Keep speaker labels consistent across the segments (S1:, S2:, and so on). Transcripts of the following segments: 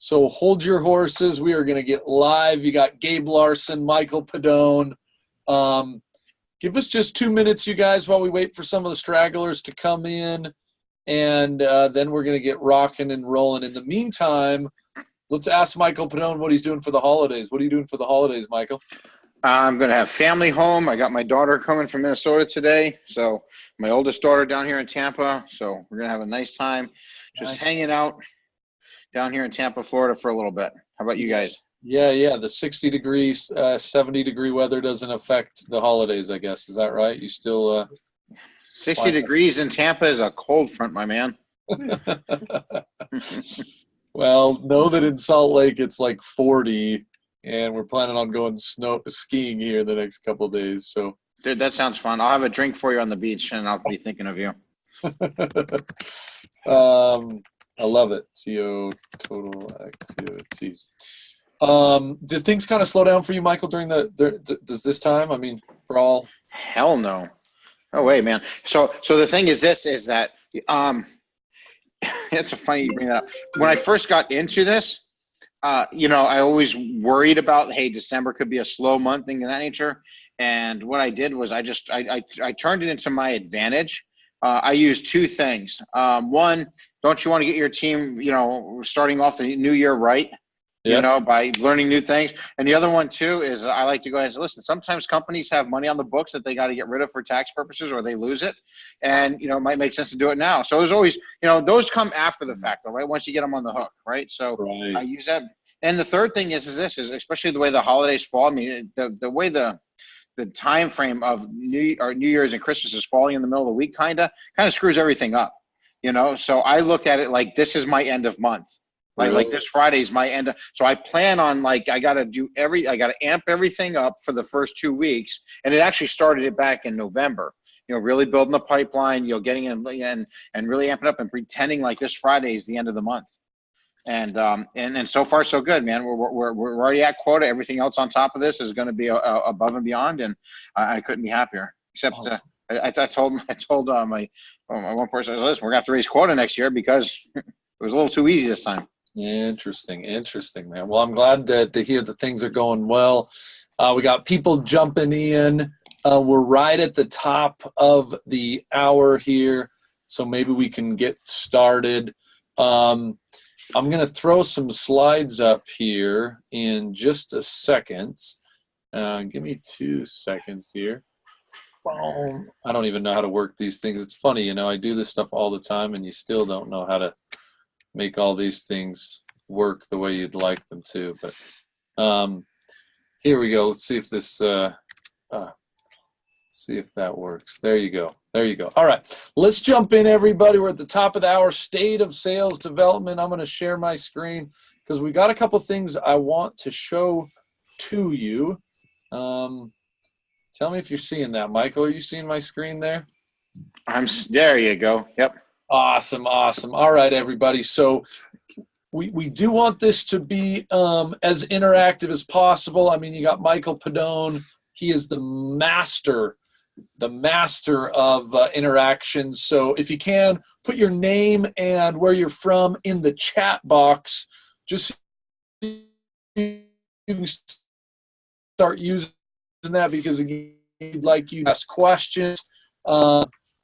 S1: So hold your horses. We are going to get live. You got Gabe Larsen, Michael Pedone. Give us just 2 minutes, you guys, while we wait for some of the stragglers to come in, and then we're going to get rocking and rolling. In the meantime, let's ask Michael Pedone what he's doing for the holidays. What are you doing for the holidays, Michael?
S2: I'm going to have family home. I got my daughter coming from Minnesota today. So my oldest daughter down here in Tampa. So we're going to have a nice time just hanging out down here in Tampa, Florida for a little bit. How about you guys?
S1: Yeah. The 60 degrees, 70 degree weather doesn't affect the holidays, I guess. Is that right? You still
S2: 60 degrees in Tampa is a cold front, my man.
S1: Well, know that in Salt Lake it's like 40, and we're planning on going skiing here in the next couple of days. So,
S2: dude, that sounds fun. I'll have a drink for you on the beach, and I'll be thinking of you.
S1: I love it. CO total activities. Did things kind of slow down for you, Michael, during does this time? I mean, for all?
S2: Hell no. No way, man. So the thing is that it's a funny you bring that up. When I first got into this, I always worried about, hey, December could be a slow month, thing of that nature. And what I did was I turned it into my advantage. I used two things. One, don't you want to get your team, starting off the new year right?
S1: Yep.
S2: By learning new things. And the other one too is I like to go ahead and say, listen, sometimes companies have money on the books that they got to get rid of for tax purposes or they lose it. And, it might make sense to do it now. So there's always, those come after the fact, though, right? Once you get them on the hook, right? So
S1: right.
S2: I use that. And the third thing is especially the way the holidays fall. I mean, the way the time frame of New Year's and Christmas is falling in the middle of the week kind of screws everything up, So I look at it like this is my end of month. Like this Friday is my end. So I plan on I got to amp everything up for the first 2 weeks. And it actually started it back in November, really building the pipeline, getting in and really amping up and pretending like this Friday is the end of the month. And so far so good, man. We're already at quota. Everything else on top of this is going to be above and beyond. And I couldn't be happier, except I told my one person, listen, we're going to have to raise quota next year because it was a little too easy this time.
S1: Interesting, man. Well, I'm glad to hear that things are going well. We got people jumping in. We're right at the top of the hour here, so maybe we can get started. I'm going to throw some slides up here in just a second. Give me 2 seconds here. Boom. I don't even know how to work these things. It's funny, I do this stuff all the time, and you still don't know how to make all these things work the way you'd like them to. But here we go. Let's see if this see if that works. There you go. All right, let's jump in, everybody. We're at the top of the hour. State of sales development. I'm going to share my screen because we got a couple things I want to show to you. Tell me if you're seeing that, Michael. Are you seeing my screen there?
S2: There you go. Yep.
S1: Awesome. All right, everybody. So we do want this to be as interactive as possible. I mean, you got Michael Pedone. He is the master of interactions. So if you can, put your name and where you're from in the chat box. Just so you can start using that because we'd like you to ask questions.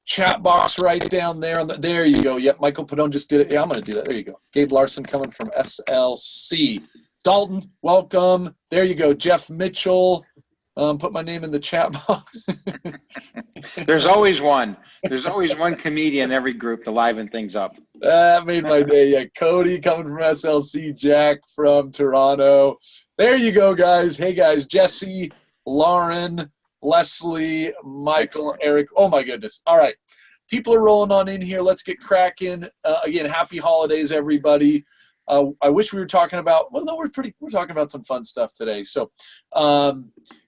S1: Chat box right down there. There you go. Yep, Michael Pedone just did it. Yeah, I'm going to do that. There you go. Gabe Larsen coming from SLC. Dalton, welcome. There you go. Jeff Mitchell. Put my name in the chat box.
S2: There's always one. There's always one comedian in every group to liven things up.
S1: That made my day. Yeah, Cody coming from SLC. Jack from Toronto. There you go, guys. Hey, guys. Jesse, Lauren, Leslie, Michael, Eric. Oh, my goodness. All right. People are rolling on in here. Let's get cracking. Again, happy holidays, everybody. I wish we were talking about – well, no, we're talking about some fun stuff today. So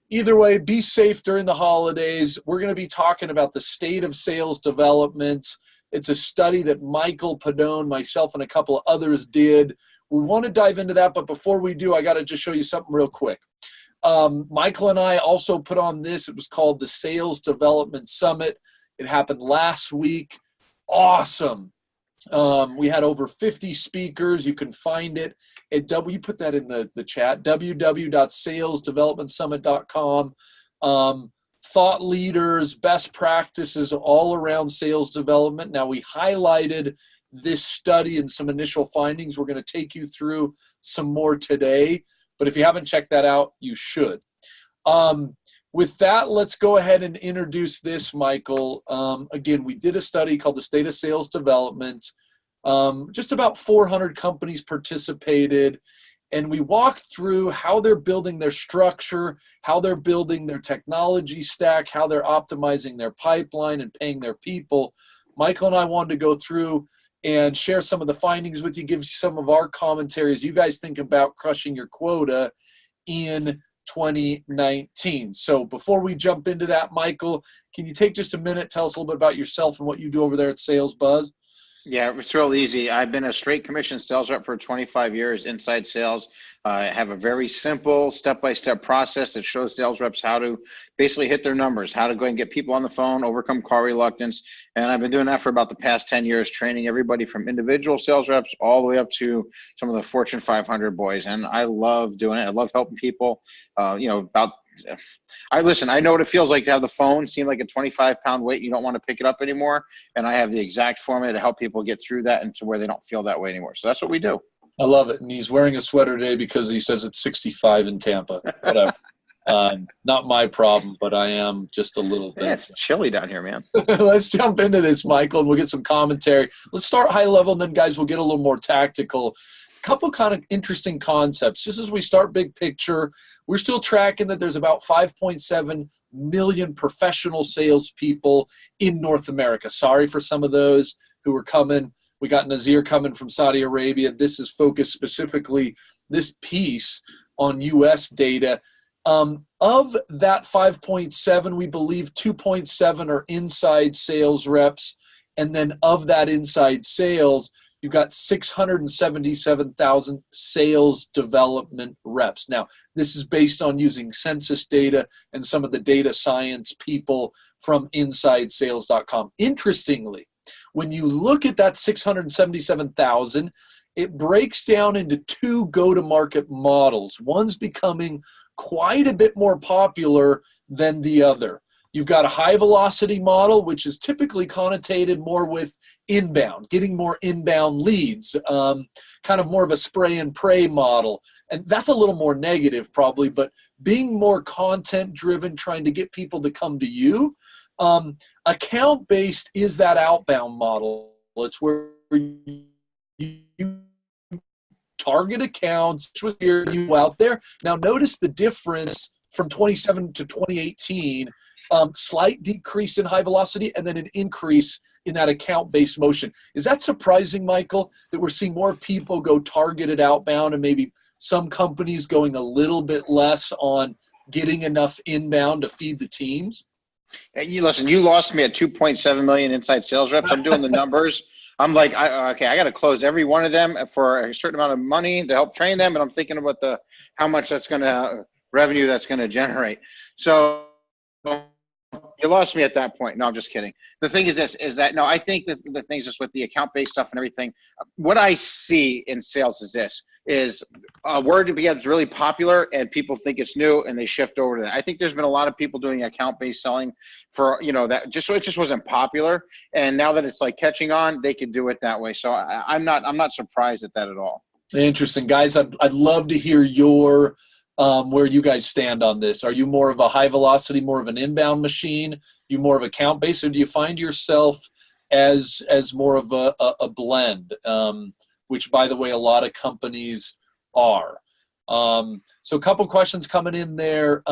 S1: either way, be safe during the holidays. We're going to be talking about the state of sales development. It's a study that Michael Pedone, myself, and a couple of others did. We want to dive into that, but before we do, I got to just show you something real quick. Michael and I also put on this. It was called the Sales Development Summit. It happened last week. Awesome. We had over 50 speakers. You can find it at you put that in the chat, www.salesdevelopmentsummit.com. Thought leaders, best practices all around sales development. Now, we highlighted this study and some initial findings. We're going to take you through some more today, but if you haven't checked that out, you should. With that, let's go ahead and introduce this, Michael. Again, we did a study called the State of Sales Development. Just about 400 companies participated, and we walked through how they're building their structure, how they're building their technology stack, how they're optimizing their pipeline and paying their people. Michael and I wanted to go through and share some of the findings with you, give you some of our commentary as you guys think about crushing your quota in 2019. So before we jump into that, Michael, can you take just a minute, tell us a little bit about yourself and what you do over there at SalesBuss?
S2: Yeah, it's real easy. I've been a straight commission sales rep for 25 years, inside sales. I have a very simple step-by-step process that shows sales reps how to basically hit their numbers, how to go and get people on the phone, overcome call reluctance. And I've been doing that for about the past 10 years, training everybody from individual sales reps all the way up to some of the Fortune 500 boys. And I love doing it. I love helping people, I know what it feels like to have the phone seem like a 25-pound weight. You don't want to pick it up anymore. And I have the exact formula to help people get through that and to where they don't feel that way anymore. So that's what we do.
S1: I love it. And he's wearing a sweater today because he says it's 65 in Tampa. Whatever. Not my problem, but I am just a little bit.
S2: Yeah, it's chilly down here, man.
S1: Let's jump into this, Michael, and we'll get some commentary. Let's start high level, and then, guys, we'll get a little more tactical. Couple kind of interesting concepts. Just as we start big picture, we're still tracking that there's about 5.7 million professional salespeople in North America. Sorry for some of those who are coming. We got Nazir coming from Saudi Arabia. This is focused specifically, this piece, on U.S. data. Of that 5.7, we believe 2.7 are inside sales reps. And then of that inside sales, you've got 677,000 sales development reps. Now, this is based on using census data and some of the data science people from InsideSales.com. Interestingly, when you look at that 677,000, it breaks down into two go-to-market models. One's becoming quite a bit more popular than the other. You've got a high-velocity model, which is typically connotated more with inbound, getting more inbound leads, kind of more of a spray-and-pray model. And that's a little more negative probably, but being more content-driven, trying to get people to come to you. Account-based is that outbound model. It's where you target accounts with you out there. Now, notice the difference from 27 to 2018. Slight decrease in high velocity and then an increase in that account-based motion. Is that surprising, Michael, that we're seeing more people go targeted outbound and maybe some companies going a little bit less on getting enough inbound to feed the teams?
S2: You listen, you lost me at 2.7 million inside sales reps. I'm doing the numbers. I'm like, I got to close every one of them for a certain amount of money to help train them. And I'm thinking about how much that's going to revenue that's going to generate. So you lost me at that point. No, I'm just kidding. The thing is I think that the things just with the account-based stuff and everything, what I see in sales is a word becomes really popular and people think it's new and they shift over to that. I think there's been a lot of people doing account-based selling for, that just, so it just wasn't popular. And now that it's like catching on, they could do it that way. So I'm not surprised at that at all.
S1: Interesting, guys. I'd love to hear your where you guys stand on this. Are you more of a high velocity, more of an inbound machine? You more of account based, or do you find yourself as more of a blend, which by the way, a lot of companies are. So a couple questions coming in there.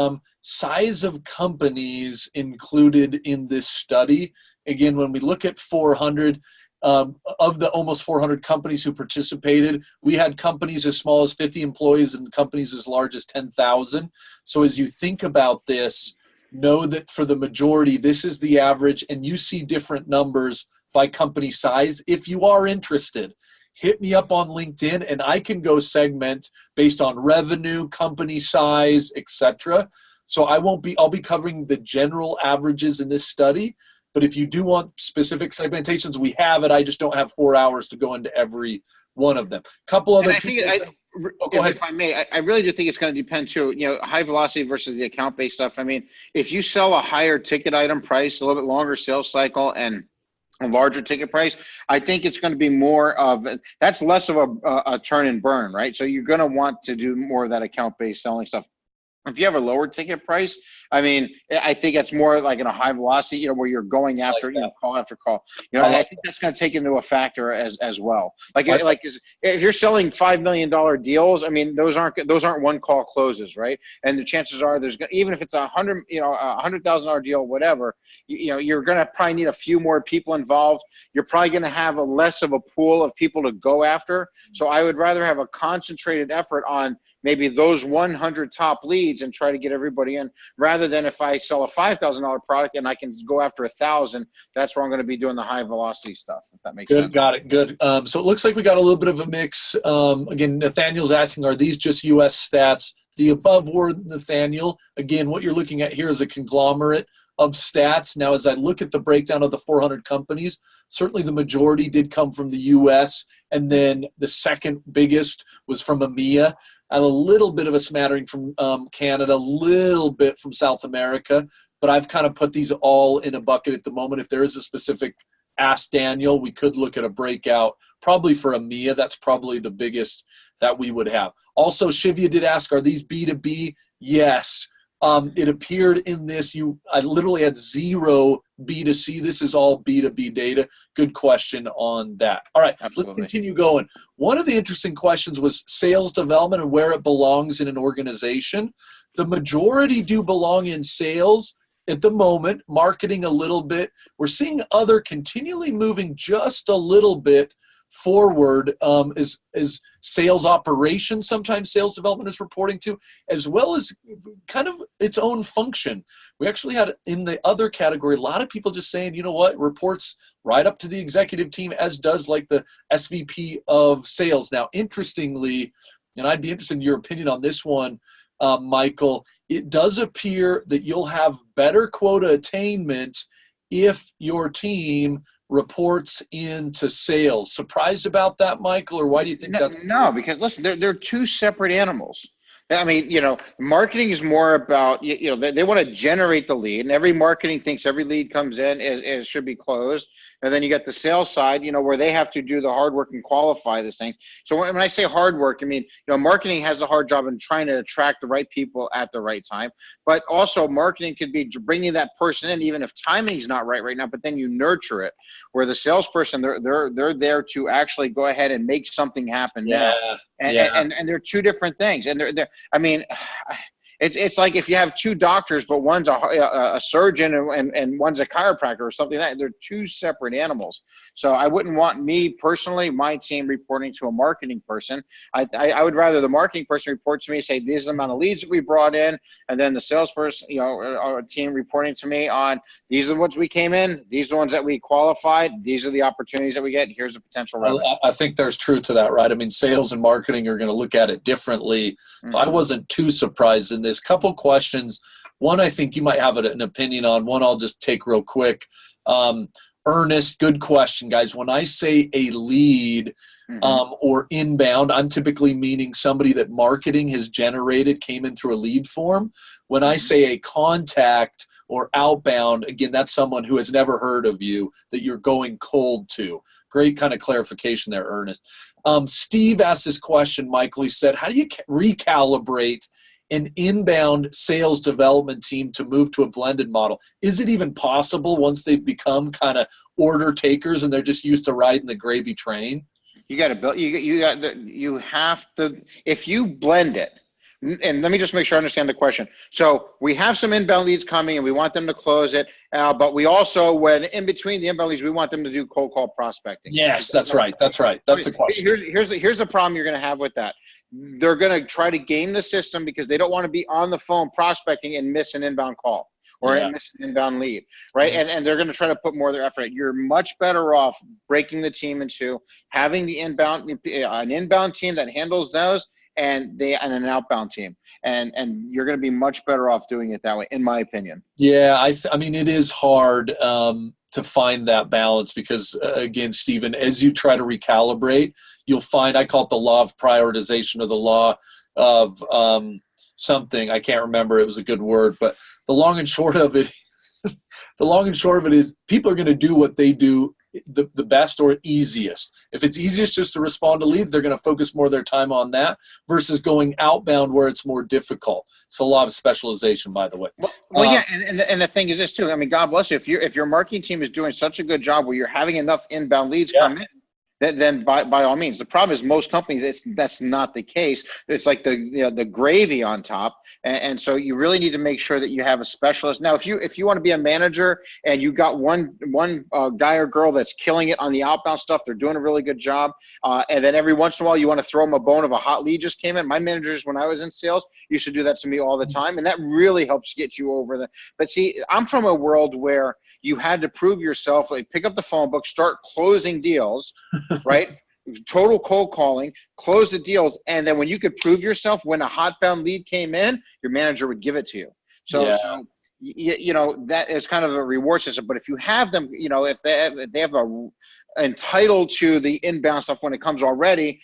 S1: Size of companies included in this study. Again, when we look at 400, of the almost 400 companies who participated, we had companies as small as 50 employees and companies as large as 10,000. So as you think about this, know that for the majority, this is the average, and you see different numbers by company size. If you are interested, hit me up on LinkedIn and I can go segment based on revenue, company size, etc. So I'll be covering the general averages in this study. But if you do want specific segmentations, we have it. I just don't have 4 hours to go into every one of them. Couple other people.
S2: If I may, I really do think it's going to depend too, high velocity versus the account-based stuff. I mean, if you sell a higher ticket item price, a little bit longer sales cycle, and a larger ticket price, I think it's going to be more of, that's less of a turn and burn, right? So you're going to want to do more of that account-based selling stuff. If you have a lower ticket price, I mean, I think it's more like in a high velocity, where you're going after, call after call. I think that's going to take into a factor as well. If you're selling $5 million deals, I mean, those aren't one call closes, right? And the chances are even if it's $100,000 deal, whatever, you're going to probably need a few more people involved. You're probably going to have a less of a pool of people to go after. So I would rather have a concentrated effort on maybe those 100 top leads and try to get everybody in, rather than if I sell a $5,000 product and I can go after 1,000, that's where I'm going to be doing the high velocity stuff, if that makes sense.
S1: Got it. Good. So it looks like we got a little bit of a mix. Again, Nathaniel's asking, are these just U.S. stats? The above were Nathaniel. Again, what you're looking at here is a conglomerate of stats. Now, as I look at the breakdown of the 400 companies, certainly the majority did come from the U.S., and then the second biggest was from EMEA, and a little bit of a smattering from Canada, a little bit from South America, but I've kind of put these all in a bucket at the moment. If there is a specific Ask Daniel, we could look at a breakout, probably for EMEA. That's probably the biggest that we would have. Also, Shivya did ask, are these B2B? Yes. It appeared in this, I literally had 0 B2C. This is all B2B data. Good question on that. All right, Absolutely. Let's continue going. One of the interesting questions was sales development and where it belongs in an organization. The majority do belong in sales at the moment, marketing a little bit. We're seeing other continually moving just a little bit forward is sales operations, sometimes sales development is reporting to, as well as kind of its own function. We actually had in the other category a lot of people just saying, you know what, reports right up to the executive team, as does like the SVP of sales. Now, interestingly, and I'd be interested in your opinion on this one, Michael, it does appear that you'll have better quota attainment if your team reports into sales. Surprised about that, Michael, or why do you think that?
S2: No, because listen, they're two separate animals. I mean, marketing is more about, they want to generate the lead, and every marketing thinks every lead comes in is should be closed. And then you got the sales side, where they have to do the hard work and qualify this thing. So when I say hard work, I mean, marketing has a hard job in trying to attract the right people at the right time. But also marketing could be bringing that person in, even if timing's not right now, but then you nurture it. Where the salesperson, they're there to actually go ahead and make something happen now. And they're two different things. And I mean, it's like if you have two doctors, but one's a surgeon and one's a chiropractor or something like that. They're two separate animals. So I wouldn't want me personally, my team reporting to a marketing person. I would rather the marketing person report to me, say, this is the amount of leads that we brought in. And then the salesperson, our team reporting to me on, these are the ones we came in. These are the ones that we qualified. These are the opportunities that we get. Here's a potential revenue.
S1: I think there's truth to that, right? I mean, sales and marketing are going to look at it differently. Mm-hmm. I wasn't too surprised in this. Couple questions. One, I think you might have an opinion on. One, I'll just take real quick. Ernest, good question, guys. When I say a lead or inbound, I'm typically meaning somebody that marketing has generated, came in through a lead form. When I say a contact or outbound, again, that's someone who has never heard of you that you're going cold to. Great kind of clarification there, Ernest. Steve asked this question, Michael. He said, how do you recalibrate an inbound sales development team to move to a blended model? Is it even possible once they've become kind of order takers and they're just used to riding the gravy train?
S2: You got to build. You have to. If you blend it, and let me just make sure I understand the question. So we have some inbound leads coming, and we want them to close it. But we also, when in between the inbound leads, we want them to do cold call prospecting.
S1: Yes, that's right. That's right. That's the question.
S2: Here's the problem you're going to have with that. They're going to try to game the system because they don't want to be on the phone prospecting and miss an inbound call or miss an inbound lead, right? And they're going to try to put more of their effort. You're much better off breaking the team into having an inbound team that handles those and an outbound team, and you're going to be much better off doing it that way, in my opinion.
S1: Yeah, I mean, it is hard to to find that balance, because again, Stephen, as you try to recalibrate, you'll find, I call it the law of prioritization, or the law of something. I can't remember. It was a good word, but the long and short of it, is people are going to do what they do the best or easiest. If it's easiest just to respond to leads, they're going to focus more of their time on that versus going outbound where it's more difficult. It's a lot of specialization, by the way.
S2: Well, yeah, and the thing is this too. I mean, God bless you. If your marketing team is doing such a good job where you're having enough inbound leads come in, then by all means. The problem is most companies, that's not the case. It's like the gravy on top, and so you really need to make sure that you have a specialist. Now, if you want to be a manager and you got one guy or girl that's killing it on the outbound stuff, they're doing a really good job, and then every once in a while you want to throw them a bone of a hot lead just came in. My managers, when I was in sales, used to do that to me all the time, and that really helps get you over the. But see, I'm from a world where you had to prove yourself, like pick up the phone book, start closing deals, right? Total cold calling, close the deals. And then when you could prove yourself, when a hotbound lead came in, your manager would give it to you. So you know, that is kind of a reward system. But if you have them, you know, if they have a entitled to the inbound stuff when it comes already,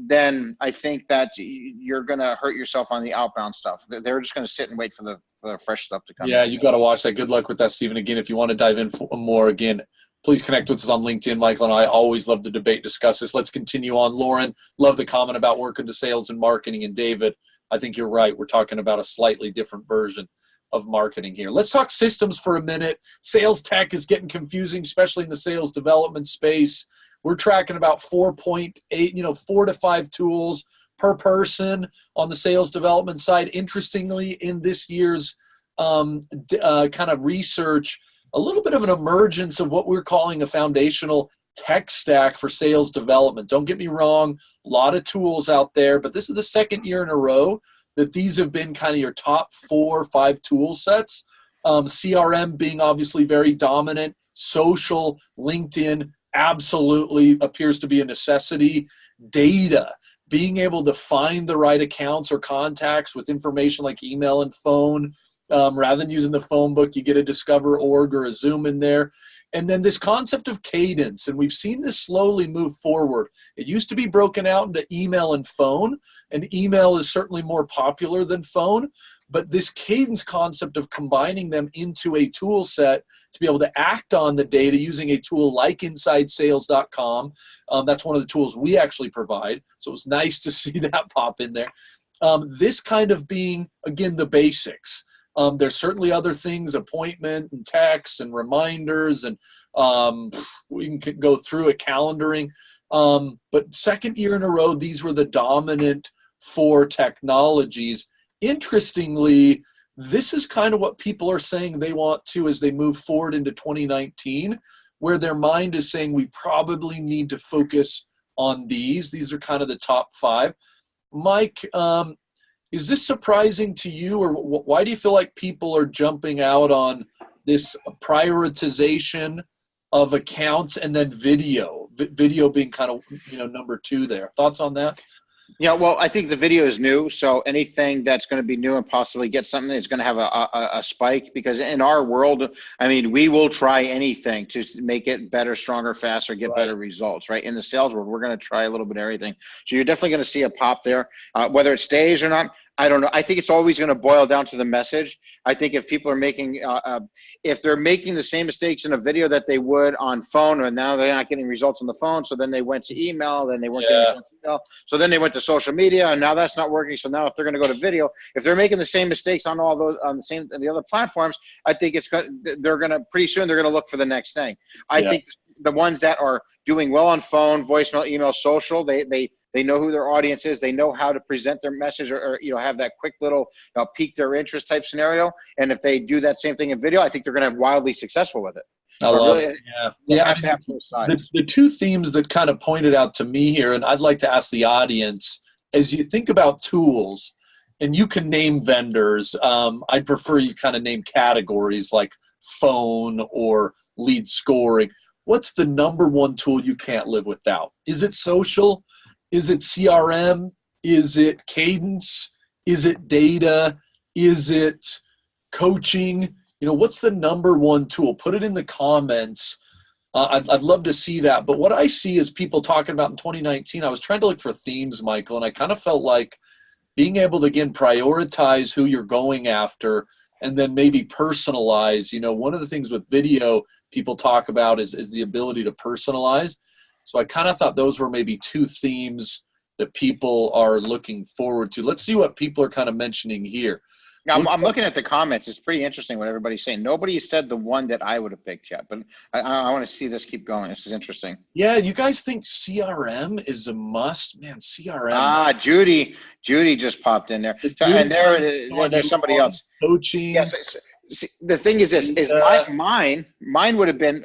S2: then I think that you're going to hurt yourself on the outbound stuff. They're just going to sit and wait for the fresh stuff to come.
S1: Yeah, you got to watch that. Good luck with that, Stephen. Again, if you want to dive in more, again, please connect with us on LinkedIn. Michael and I always love to debate, discuss this. Let's continue on. Lauren, love the comment about working to sales and marketing. And David, I think you're right. We're talking about a slightly different version of marketing here. Let's talk systems for a minute. Sales tech is getting confusing, especially in the sales development space. We're tracking about 4.8, 4 to 5 tools per person on the sales development side. Interestingly, in this year's kind of research, a little bit of an emergence of what we're calling a foundational tech stack for sales development. Don't get me wrong, a lot of tools out there, but this is the second year in a row that these have been kind of your top 4 or 5 tool sets. CRM being obviously very dominant. Social, LinkedIn absolutely appears to be a necessity. Data, being able to find the right accounts or contacts with information like email and phone. Rather than using the phone book, you get a Discover org or a Zoom in there. And then this concept of cadence, and we've seen this slowly move forward. It used to be broken out into email and phone, and email is certainly more popular than phone. But this cadence concept of combining them into a tool set to be able to act on the data using a tool like InsideSales.com, that's one of the tools we actually provide. So it's nice to see that pop in there. This kind of being, again, the basics. There's certainly other things, appointment and texts and reminders, and we can go through it, calendaring. But second year in a row, these were the dominant 4 technologies. Interestingly, this is kind of what people are saying they want to as they move forward into 2019, where their mind is saying we probably need to focus on these. These are kind of the top 5. Mike, is this surprising to you, or why do you feel like people are jumping out on this prioritization of accounts and then video being kind of, number 2 there? Thoughts on that?
S2: Yeah, well, I think the video is new, so anything that's going to be new and possibly get something that's going to have a spike, because in our world, I mean, we will try anything to make it better, stronger, faster, get better results, right? In the sales world, we're going to try a little bit of everything. So you're definitely going to see a pop there. Whether it stays or not, I don't know. I think it's always going to boil down to the message. I think if people are making, if they're making the same mistakes in a video that they would on phone, and now they're not getting results on the phone, so then they went to email, then they weren't getting results on email, so then they went to social media, and now that's not working. So now if they're going to go to video, if they're making the same mistakes on all those on the other platforms, I think they're going to pretty soon they're going to look for the next thing. I think the ones that are doing well on phone, voicemail, email, social, they know who their audience is. They know how to present their message, or have that quick little pique their interest type scenario. And if they do that same thing in video, I think they're going to have wildly successful with it.
S1: I love it. The 2 themes that kind of pointed out to me here, and I'd like to ask the audience, as you think about tools, and you can name vendors, I'd prefer you kind of name categories like phone or lead scoring. What's the number 1 tool you can't live without? Is it social? Is it CRM? Is it cadence? Is it data? Is it coaching? what's the number one tool? Put it in the comments. I'd love to see that. But what I see is people talking about in 2019, I was trying to look for themes, Michael, and I kind of felt like being able to, again, prioritize who you're going after and then maybe personalize. One of the things with video people talk about is the ability to personalize. So I kind of thought those were maybe two themes that people are looking forward to. Let's see what people are kind of mentioning here.
S2: Now, I'm looking at the comments. It's pretty interesting what everybody's saying. Nobody said the one that I would have picked yet, but I want to see this keep going. This is interesting.
S1: Yeah, you guys think CRM is a must? Man, CRM.
S2: Judy just popped in there. And there's somebody else.
S1: Coaching.
S2: Yes. The thing is this, mine would have been,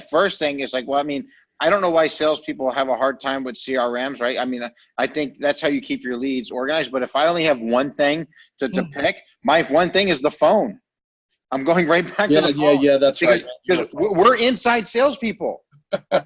S2: first thing is like, well, I mean, I don't know why salespeople have a hard time with CRMs, right? I mean, I think that's how you keep your leads organized. But if I only have one thing to pick, my one thing is the phone. I'm going right back to the phone.
S1: Yeah, that's right.
S2: Because we're inside salespeople,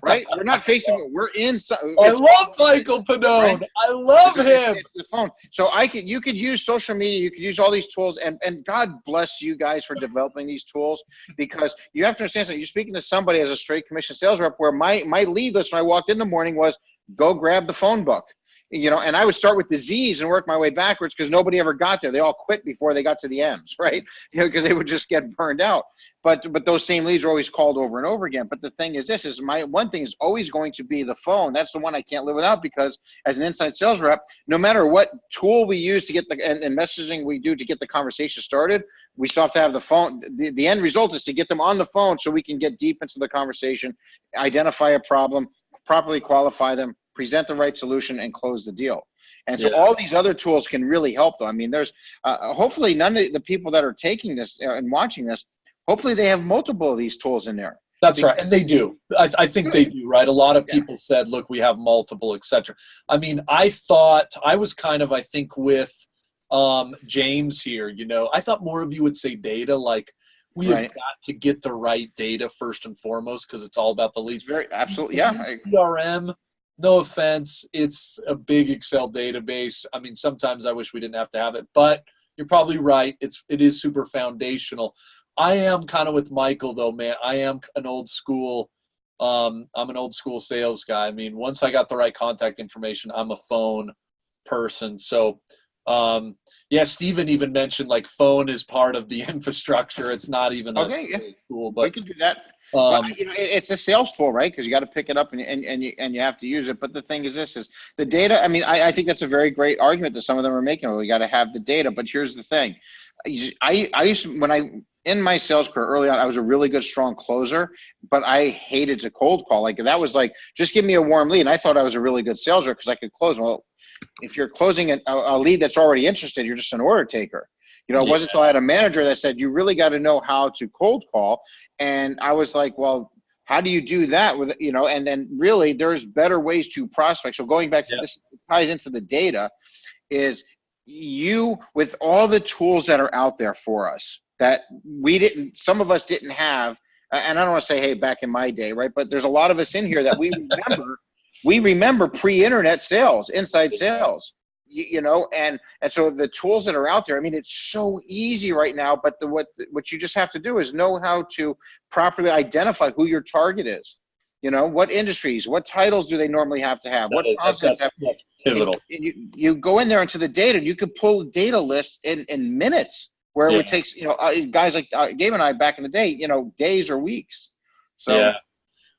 S2: right? We're not facing, we're inside.
S1: I love Michael Pedone. Right? I love him.
S2: It's the phone. So you could use social media, you could use all these tools, and God bless you guys for developing these tools, because you have to understand that you're speaking to somebody as a straight commission sales rep, where my lead list when I walked in the morning was go grab the phone book. And I would start with the Z's and work my way backwards because nobody ever got there. They all quit before they got to the M's, right? Because they would just get burned out. But those same leads are always called over and over again. But the thing is my one thing is always going to be the phone. That's the one I can't live without, because as an inside sales rep, no matter what tool we use to get and messaging we do to get the conversation started, we still have to have the phone. The end result is to get them on the phone so we can get deep into the conversation, identify a problem, properly qualify them, present the right solution, and close the deal. And so all these other tools can really help, though. I mean, there's hopefully none of the people that are taking this and watching this, hopefully they have multiple of these tools in there.
S1: That's right. And they do. I think they do, right? A lot of people said, look, we have multiple, et cetera. I mean, I thought I was kind of, I think with James here, I thought more of you would say data, like we have got to get the right data first and foremost, because it's all about the leads.
S2: Absolutely. Yeah.
S1: CRM, no offense, it's a big Excel database. I mean, sometimes I wish we didn't have to have it, but you're probably right. It is super foundational. I am kind of with Michael though, man. I am an old school. I'm an old school sales guy. I mean, once I got the right contact information, I'm a phone person. So, Steven even mentioned like phone is part of the infrastructure. It's not even tool, but
S2: we can do that. It's a sales tool, right? Because you got to pick it up and you have to use it. But the thing is the data. I mean, I think that's a very great argument that some of them are making. Well, we got to have the data. But here's the thing. I used to, in my sales career early on, I was a really good, strong closer, but I hated to cold call. Like that was like, just give me a warm lead. And I thought I was a really good sales rep because I could close. Well, if you're closing a lead that's already interested, you're just an order taker. It wasn't until I had a manager that said, you really got to know how to cold call. And I was like, well, how do you do that with, and then really there's better ways to prospect. So going back to this ties into the data is you, with all the tools that are out there for us that some of us didn't have. And I don't want to say, hey, back in my day, right? But there's a lot of us in here that we remember pre-internet sales, inside sales. And so the tools that are out there, I mean, it's so easy right now, but what you just have to do is know how to properly identify who your target is. What industries, what titles do they normally have to have? What concepts have?
S1: That's pivotal.
S2: And you go in there into the data, you could pull a data list in minutes, where it would take, guys like Gabe and I back in the day, days or weeks. So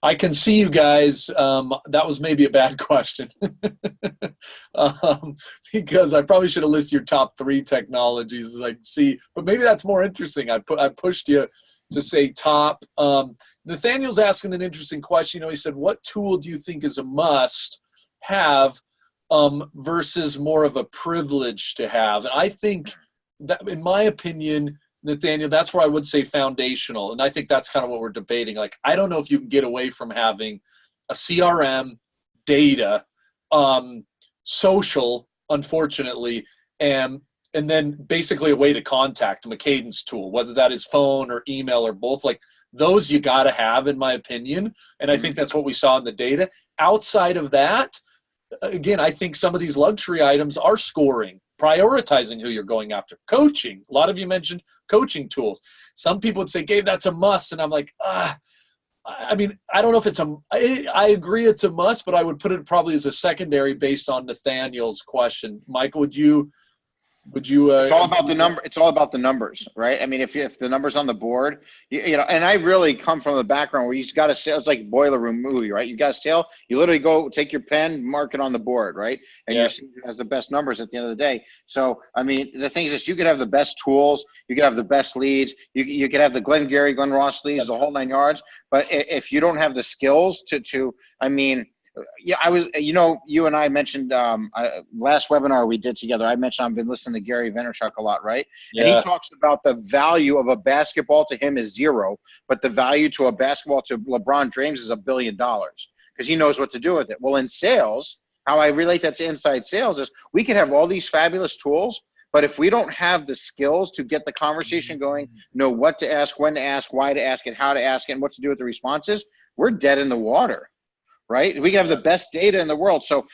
S1: I can see you guys. That was maybe a bad question because I probably should have listed your top 3 technologies as I can see, but maybe that's more interesting. I pushed you to say top. Nathaniel's asking an interesting question. He said, what tool do you think is a must have versus more of a privilege to have? And I think that, in my opinion, Nathaniel, that's where I would say foundational. And I think that's kind of what we're debating. Like, I don't know if you can get away from having a CRM, data, social, unfortunately, and then basically a way to contact them, a cadence tool, whether that is phone or email or both. Like, those you got to have, in my opinion. And I think that's what we saw in the data. Outside of that, again, I think some of these luxury items are scoring. prioritizing who you're going after. Coaching. A lot of you mentioned coaching tools. Some people would say, Gabe, that's a must. And I'm like, I mean, I don't know if I agree it's a must, but I would put it probably as a secondary based on Nathaniel's question. Michael, would you
S2: it's all about the number. It's all about the numbers, right? I mean, if the numbers on the board, you know, and I really come from the background where you got to sell. It's like boiler room movie, right? You got to sell. You literally go take your pen, mark it on the board, right? And your season has the best numbers at the end of the day. So, I mean, the thing is this, you could have the best tools, you could have the best leads, you could have the Glenn Gary, Glenn Ross leads, the whole 9 yards. But if you don't have the skills I mean, yeah, I was, you know, you and I mentioned last webinar we did together, I mentioned I've been listening to Gary Vaynerchuk a lot, right? Yeah. And he talks about the value of a basketball to him is zero, but the value to a basketball to LeBron James is $1 billion because he knows what to do with it. Well, in sales, how I relate that to inside sales is we can have all these fabulous tools, but if we don't have the skills to get the conversation going, know what to ask, when to ask, why to ask it, how to ask it, and what to do with the responses, we're dead in the water. Right? We can have the best data in the world. So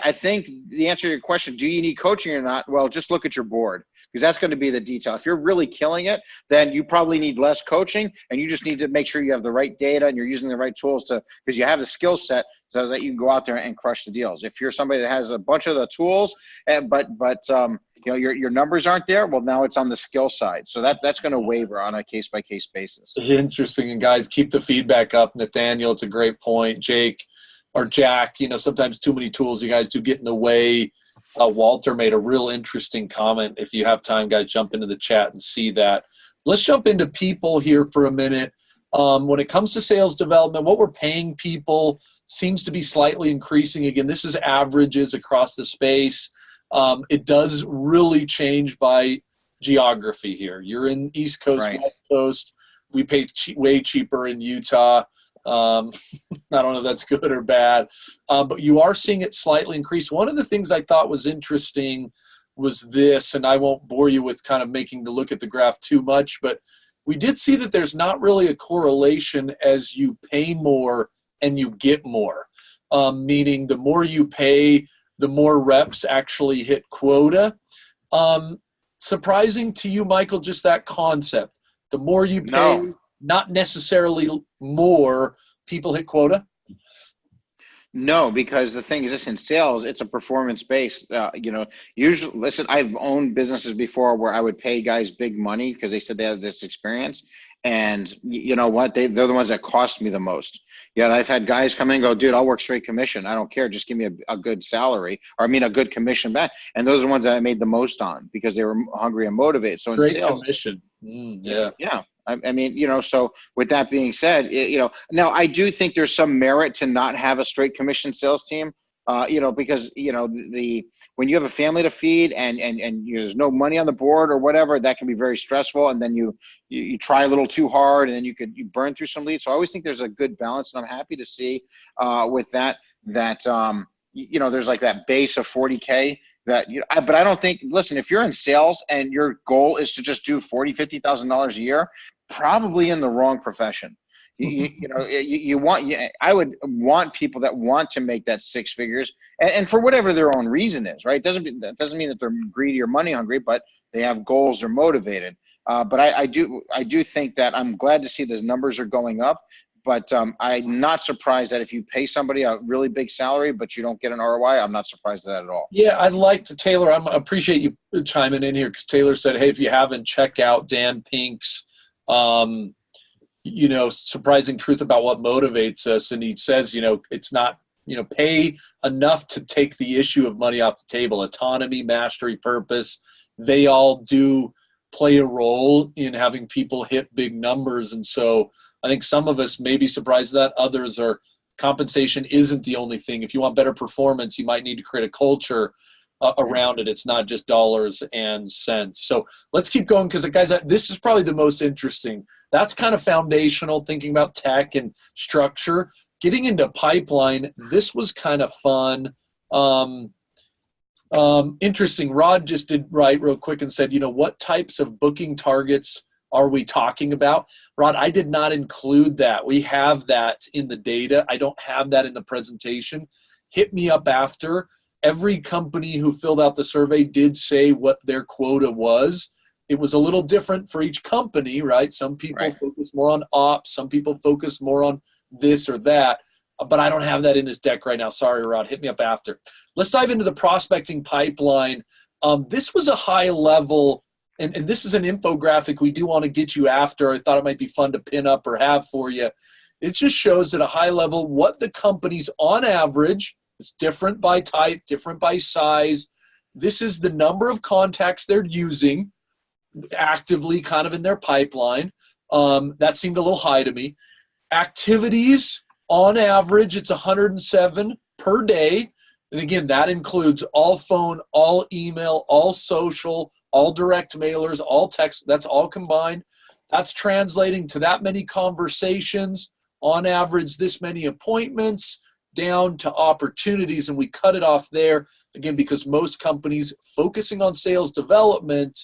S2: I think the answer to your question, do you need coaching or not? Well, just look at your board because that's going to be the detail. If you're really killing it, then you probably need less coaching and you just need to make sure you have the right data and you're using the right tools because you have the skill set so that you can go out there and crush the deals. If you're somebody that has a bunch of the tools, but you know, your numbers aren't there, well, now it's on the skill side. So that's going to waver on a case-by-case basis.
S1: Interesting. And guys, keep the feedback up. Nathaniel, it's a great point. Jake or Jack, you know, sometimes too many tools, you guys do get in the way. Walter made a real interesting comment. If you have time, guys, jump into the chat and see that. Let's jump into people here for a minute. When it comes to sales development, what we're paying people seems to be slightly increasing. Again, this is averages across the space. It does really change by geography here. You're in East Coast, right. West Coast. We pay way cheaper in Utah. I don't know if that's good or bad, but you are seeing it slightly increase. One of the things I thought was interesting was this, and I won't bore you with kind of making the look at the graph too much, but we did see that there's not really a correlation as you pay more and you get more, meaning the more you pay, the more reps actually hit quota. Surprising to you, Michael, just that concept. The more you pay, not necessarily more people hit quota?
S2: No, because the thing is this, in sales, it's a performance-based, you know, usually, listen, I've owned businesses before where I would pay guys big money because they said they had this experience. And you know what? They're the ones that cost me the most. Yet I've had guys come in and go, dude, I'll work straight commission. I don't care. Just give me a good salary, or I mean, a good commission back. And those are the ones that I made the most on because they were hungry and motivated. So in sales,
S1: commission.
S2: Yeah. I mean, you know, so with that being said, you know, now I do think there's some merit to not have a straight commission sales team. You know, because, you know, when you have a family to feed and you know, there's no money on the board or whatever, that can be very stressful. And then you try a little too hard and then you burn through some leads. So I always think there's a good balance. And I'm happy to see with that, you know, there's like that base of 40K that, you know, but I don't think, listen, if you're in sales and your goal is to just do $40,000, $50,000 a year, probably in the wrong profession. You know, I would want people that want to make that six figures and for whatever their own reason is, right? That doesn't mean that they're greedy or money hungry, but they have goals or motivated. But I do think that I'm glad to see those numbers are going up, but I'm not surprised that if you pay somebody a really big salary, but you don't get an ROI, I'm not surprised at that at all.
S1: Yeah, I'd like to, Taylor, I appreciate you chiming in here because Taylor said, hey, if you haven't, check out Dan Pink's, you know, surprising truth about what motivates us. And he says, you know, it's not, you know, pay enough to take the issue of money off the table. Autonomy, mastery, purpose, they all do play a role in having people hit big numbers. And so I think some of us may be surprised that others are, compensation isn't the only thing. If you want better performance, you might need to create a culture around it. It's not just dollars and cents. So let's keep going because, guys, this is probably the most interesting. That's kind of foundational, thinking about tech and structure. Getting into pipeline, this was kind of fun. Interesting. Rod just did write real quick and said, you know, what types of booking targets are we talking about? Rod, I did not include that. We have that in the data. I don't have that in the presentation. Hit me up after. Every company who filled out the survey did say what their quota was. It was a little different for each company, right? Some people focus more on ops. Some people focus more on this or that. But I don't have that in this deck right now. Sorry, Rod. Hit me up after. Let's dive into the prospecting pipeline. This was a high level, and this is an infographic we do want to get you after. I thought it might be fun to pin up or have for you. It just shows at a high level what the companies on average, it's different by type, different by size. This is the number of contacts they're using actively kind of in their pipeline. That seemed a little high to me. Activities, on average, it's 107 per day. And again, that includes all phone, all email, all social, all direct mailers, all text. That's all combined. That's translating to that many conversations, on average, this many appointments, down to opportunities. And we cut it off there, again, because most companies focusing on sales development,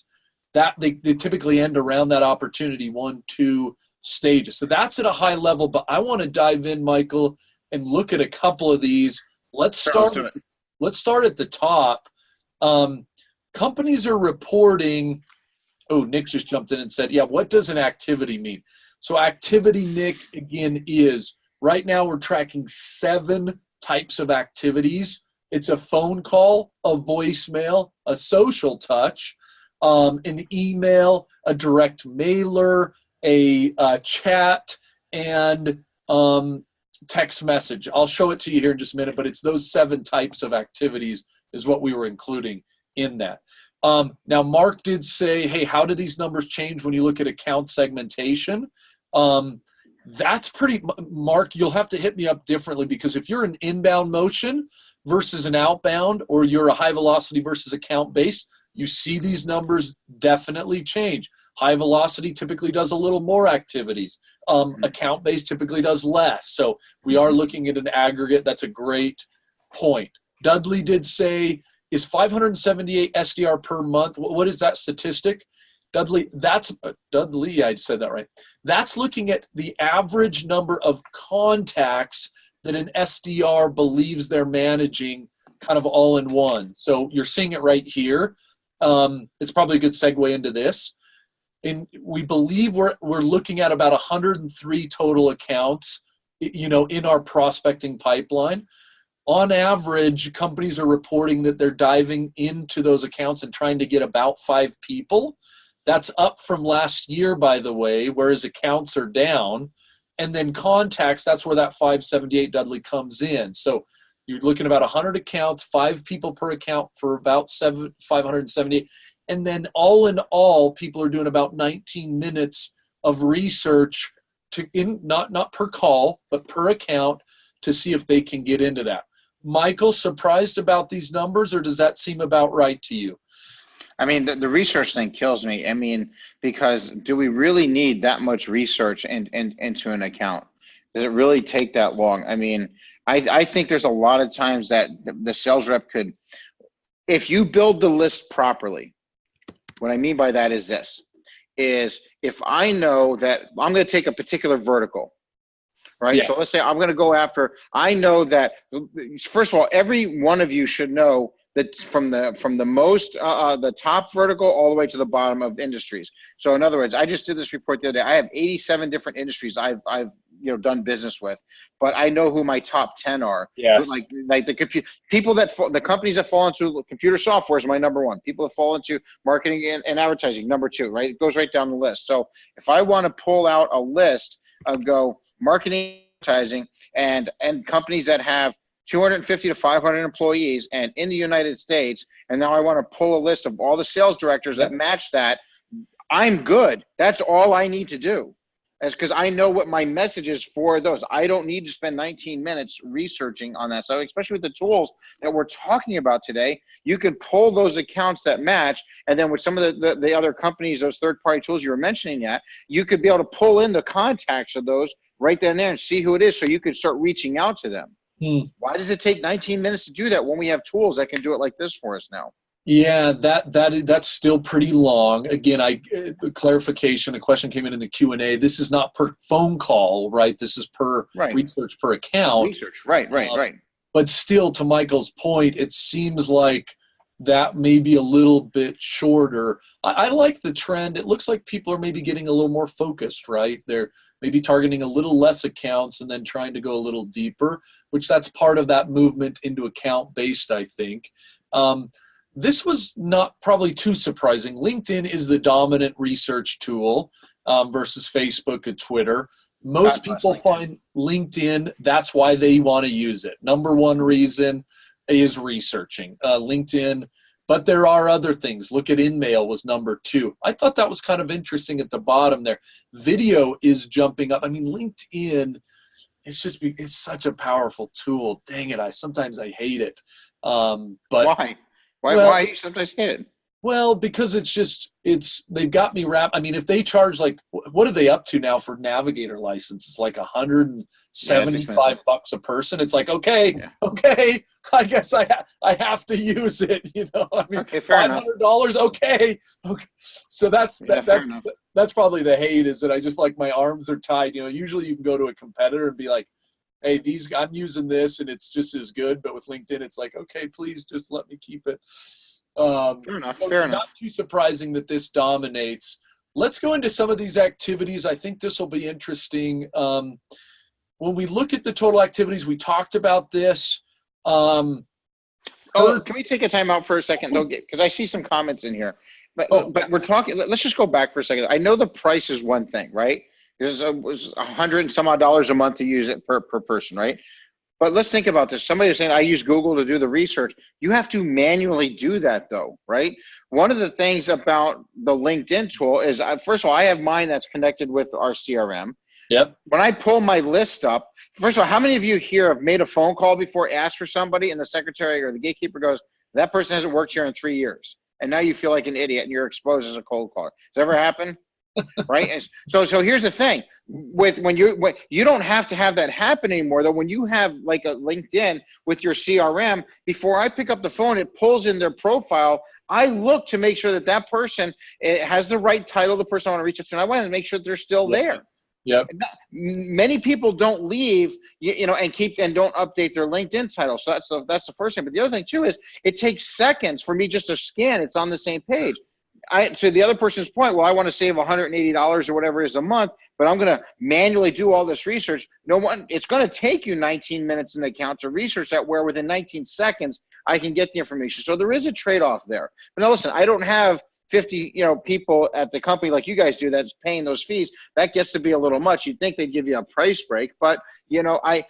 S1: that they typically end around that opportunity 1, 2 stages. So that's at a high level, but I want to dive in, Michael, and look at a couple of these. Let's start at the top. Companies are reporting, Nick just jumped in and said, yeah, what does an activity mean? So activity, Nick, again, is right now we're tracking 7 types of activities. It's a phone call, a voicemail, a social touch, an email, a direct mailer, a chat, and text message. I'll show it to you here in just a minute, but it's those 7 types of activities is what we were including in that. Now, Mark did say, hey, how do these numbers change when you look at account segmentation? That's pretty, Mark, you'll have to hit me up differently, because if you're an inbound motion versus an outbound, or you're a high velocity versus account based, you see these numbers definitely change. High velocity typically does a little more activities. Account based typically does less. So we are looking at an aggregate. That's a great point. Dudley did say, is 578 SDR per month? What is that statistic? Dudley, I said that right. That's looking at the average number of contacts that an SDR believes they're managing kind of all in one. So you're seeing it right here. It's probably a good segue into this. And we believe we're looking at about 103 total accounts, in our prospecting pipeline. On average, companies are reporting that they're diving into those accounts and trying to get about 5 people. That's up from last year, by the way, whereas accounts are down. And then contacts, that's where that 578, Dudley, comes in. So you're looking at about 100 accounts, 5 people per account for about 570. And then all in all, people are doing about 19 minutes of research not per call, but per account, to see if they can get into that. Michael, surprised about these numbers, or does that seem about right to you?
S2: I mean, the research thing kills me. I mean, because do we really need that much research into an account? Does it really take that long? I mean, I think there's a lot of times that the sales rep could, if you build the list properly, what I mean by that is this, is if I know that I'm going to take a particular vertical, right? Yeah. So let's say I'm going to go after, I know that, first of all, every one of you should know that from the most, the top vertical all the way to the bottom of industries. So in other words, I just did this report the other day. I have 87 different industries I've done business with, but I know who my top 10 are.
S1: Yes.
S2: Like the people the companies that fall into computer software is my number 1. People that fall into marketing and advertising, number 2, right? It goes right down the list. So if I want to pull out a list of marketing, advertising, and companies that have 250 to 500 employees and in the United States, and now I want to pull a list of all the sales directors that match that, I'm good. That's all I need to do, because I know what my message is for those. I don't need to spend 19 minutes researching on that. So especially with the tools that we're talking about today, you can pull those accounts that match, and then with some of the other companies, those third-party tools you were mentioning yet, you could be able to pull in the contacts of those right then and there and see who it is, so you could start reaching out to them. Why does it take 19 minutes to do that when we have tools that can do it like this for us now?
S1: Yeah, that's still pretty long. Again, clarification, a question came in the Q&A. This is not per phone call, right? This is per research per account.
S2: Research, right.
S1: But still, to Michael's point, it seems like that may be a little bit shorter. I like the trend. It looks like people are maybe getting a little more focused, right? They're maybe targeting a little less accounts and then trying to go a little deeper, which that's part of that movement into account-based, I think. This was not probably too surprising. LinkedIn is the dominant research tool versus Facebook and Twitter. Most people find LinkedIn, that's why they want to use it. Number one reason is researching LinkedIn, but there are other things. Look at InMail was number 2. I thought that was kind of interesting at the bottom there. Video is jumping up. I mean, LinkedIn, it's such a powerful tool. Dang it, sometimes I hate it. But
S2: why? Why you sometimes hate it?
S1: Well, because they've got me wrapped. I mean, if they charge what are they up to now for navigator license? It's like $175 a person. It's like, okay, I guess I have to use it. You know, I mean,
S2: okay, fair enough.
S1: $500. Okay. So that's probably the hate, is that I just like my arms are tied. You know, usually you can go to a competitor and be like, hey, I'm using this and it's just as good. But with LinkedIn, it's like, okay, please just let me keep it. Fair enough. Not too surprising that this dominates. Let's go into some of these activities. I think this will be interesting. When we look at the total activities, we talked about this. Can
S2: we take a time out for a second, though? Because I see some comments in here. But we're talking, let's just go back for a second. I know the price is one thing, right? It was $100 and some odd a month to use it per person, right? But let's think about this. Somebody is saying, I use Google to do the research. You have to manually do that, though, right? One of the things about the LinkedIn tool is, first of all, I have mine that's connected with our CRM.
S1: Yep.
S2: When I pull my list up, first of all, how many of you here have made a phone call before, asked for somebody, and the secretary or the gatekeeper goes, that person hasn't worked here in 3 years, and now you feel like an idiot and you're exposed as a cold caller? Does that ever happen? Right? And so here's the thing. When you don't have to have that happen anymore, though. When you have like a LinkedIn with your CRM, before I pick up the phone, it pulls in their profile. I look to make sure that person has the right title, the person I want to reach out to, and I want to make sure that they're still there.
S1: Yep.
S2: Many people don't leave, and don't update their LinkedIn title. So that's the first thing. But the other thing too is it takes seconds for me just to scan. It's on the same page. To the other person's point, well, I want to save $180 or whatever it is a month, but I'm going to manually do all this research. It's going to take you 19 minutes in the account to research that, where within 19 seconds I can get the information. So there is a trade-off there. But now listen, I don't have 50 people at the company like you guys do that's paying those fees. That gets to be a little much. You'd think they'd give you a price break, but I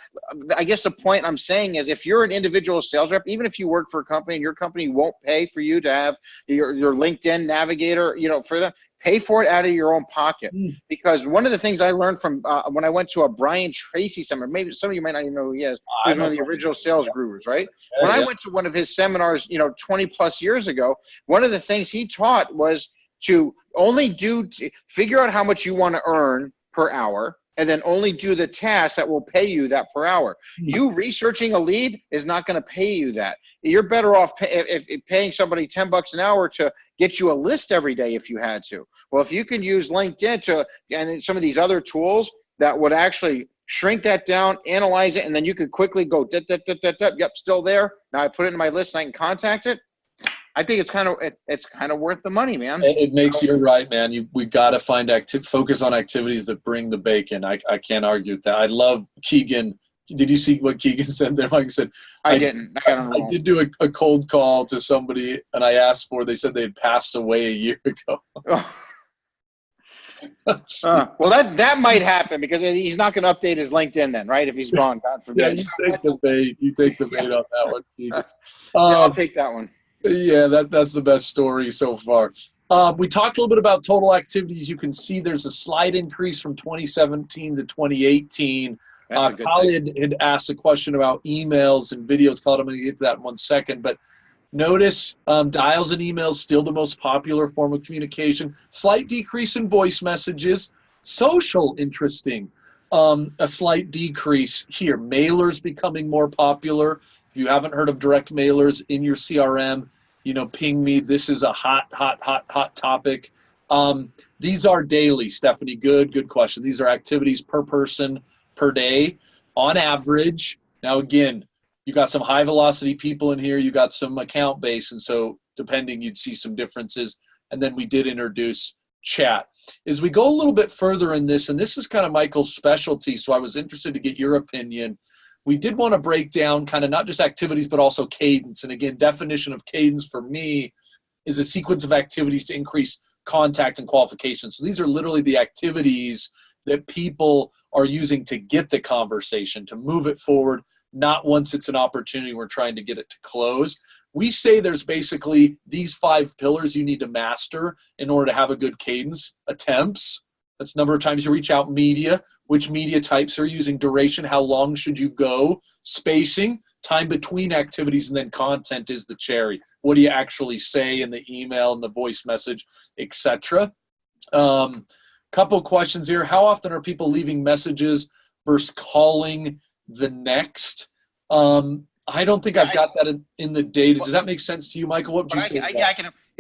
S2: guess the point I'm saying is, if you're an individual sales rep, even if you work for a company and your company won't pay for you to have your LinkedIn navigator, for them, pay for it out of your own pocket. Because one of the things I learned from when I went to a Brian Tracy seminar, maybe some of you might not even know who he is. He was one of the original sales gurus, right? When I went to one of his seminars, 20 plus years ago, one of the things he taught was to only figure out how much you want to earn per hour, and then only do the tasks that will pay you that per hour. You researching a lead is not going to pay you that. You're better off if paying somebody $10 an hour to get you a list every day if you had to. Well, if you can use LinkedIn and some of these other tools that would actually shrink that down, analyze it, and then you could quickly go, yep, still there. Now I put it in my list and I can contact it. I think it's kind of worth the money, man.
S1: It makes you're right, man. We've got to find focus on activities that bring the bacon. I can't argue with that. I love Keegan. Did you see what Keegan said there? Like I said,
S2: I didn't.
S1: I did do a cold call to somebody, and I asked they said they'd passed away a year ago.
S2: Well, that might happen, because he's not going to update his LinkedIn then, right? If he's gone, God forbid.
S1: Yeah, you take the bait on that one, Keegan.
S2: I'll take that one.
S1: Yeah, that's the best story so far. We talked a little bit about total activities. You can see there's a slight increase from 2017 to 2018. Khalid had asked a question about emails and videos. Khalid, I'm going to get to that in 1 second. But notice dials and emails still the most popular form of communication. Slight decrease in voice messages. Social, interesting. A slight decrease here. Mailers becoming more popular. If you haven't heard of direct mailers in your CRM, ping me. This is a hot topic. These are daily, Stephanie. Good question. These are activities per person per day on average. Now, again, You got some high velocity people in here. You got some account base. And so depending, you'd see some differences. And then we did introduce chat. As we go a little bit further in this, and this is kind of Michael's specialty, so I was interested to get your opinion. We did want to break down kind of not just activities, but also cadence. And again, definition of cadence for me is a sequence of activities to increase contact and qualification. So these are literally the activities that people are using to get the conversation, to move it forward, not once it's an opportunity we're trying to get it to close. We say there's basically these 5 pillars you need to master in order to have a good cadence. Attempts, that's number of times you reach out. Media, which media types are using. Duration, how long should you go. Spacing, time between activities. And then content is the cherry. What do you actually say in the email and the voice message, etc. Couple questions here. How often are people leaving messages versus calling the next? I don't think I've got that in the data. Does that make sense to you, Michael? What would you say?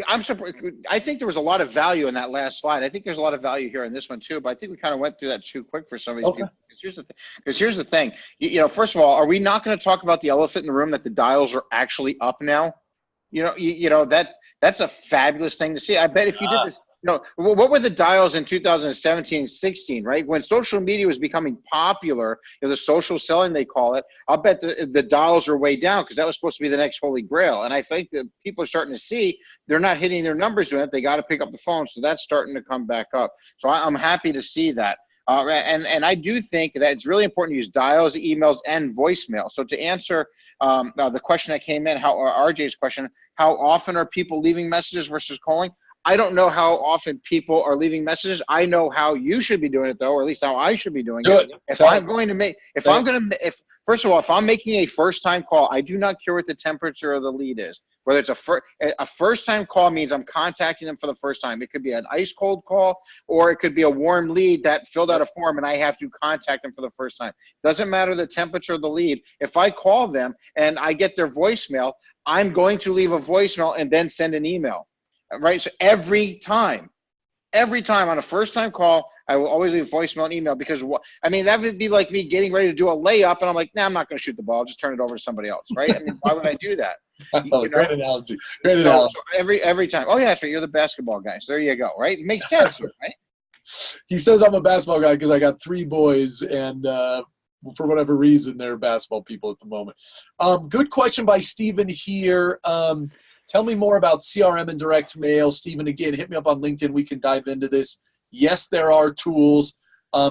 S2: I'm surprised. I think there was a lot of value in that last slide. I think there's a lot of value here in this one too, but I think we kind of went through that too quick for some of these people. Because here's the thing. You know, first of all, are we not going to talk about the elephant in the room that the dials are actually up now? You know that's a fabulous thing to see. I bet if you did this. No, what were the dials in 2017, 16, right? When social media was becoming popular, the social selling, they call it, I'll bet the dials are way down because that was supposed to be the next holy grail. And I think that people are starting to see they're not hitting their numbers doing it. They got to pick up the phone. So that's starting to come back up. So I'm happy to see that. And I do think that it's really important to use dials, emails, and voicemail. So to answer the question that came in, RJ's question, how often are people leaving messages versus calling? I don't know how often people are leaving messages. I know how you should be doing it though, or at least how I should be doing it. If first of all, if I'm making a first-time call, I do not care what the temperature of the lead is. Whether it's a first-time call means I'm contacting them for the first time. It could be an ice-cold call, or it could be a warm lead that filled out a form and I have to contact them for the first time. Doesn't matter the temperature of the lead. If I call them and I get their voicemail, I'm going to leave a voicemail and then send an email. Right, so every time on a first-time call, I will always leave a voicemail and email because, I mean, that would be like me getting ready to do a layup, and I'm like, nah, I'm not going to shoot the ball. I'll just turn it over to somebody else, right? I mean, why would I do that?
S1: Great analogy. Great analogy.
S2: So every time. Oh, yeah, that's right. You're the basketball guy. So there you go, right? It makes sense, right?
S1: He says I'm a basketball guy because I got 3 boys, and for whatever reason, they're basketball people at the moment. Good question by Stephen here. Tell me more about CRM and direct mail. Stephen, again, hit me up on LinkedIn. We can dive into this. Yes, there are tools.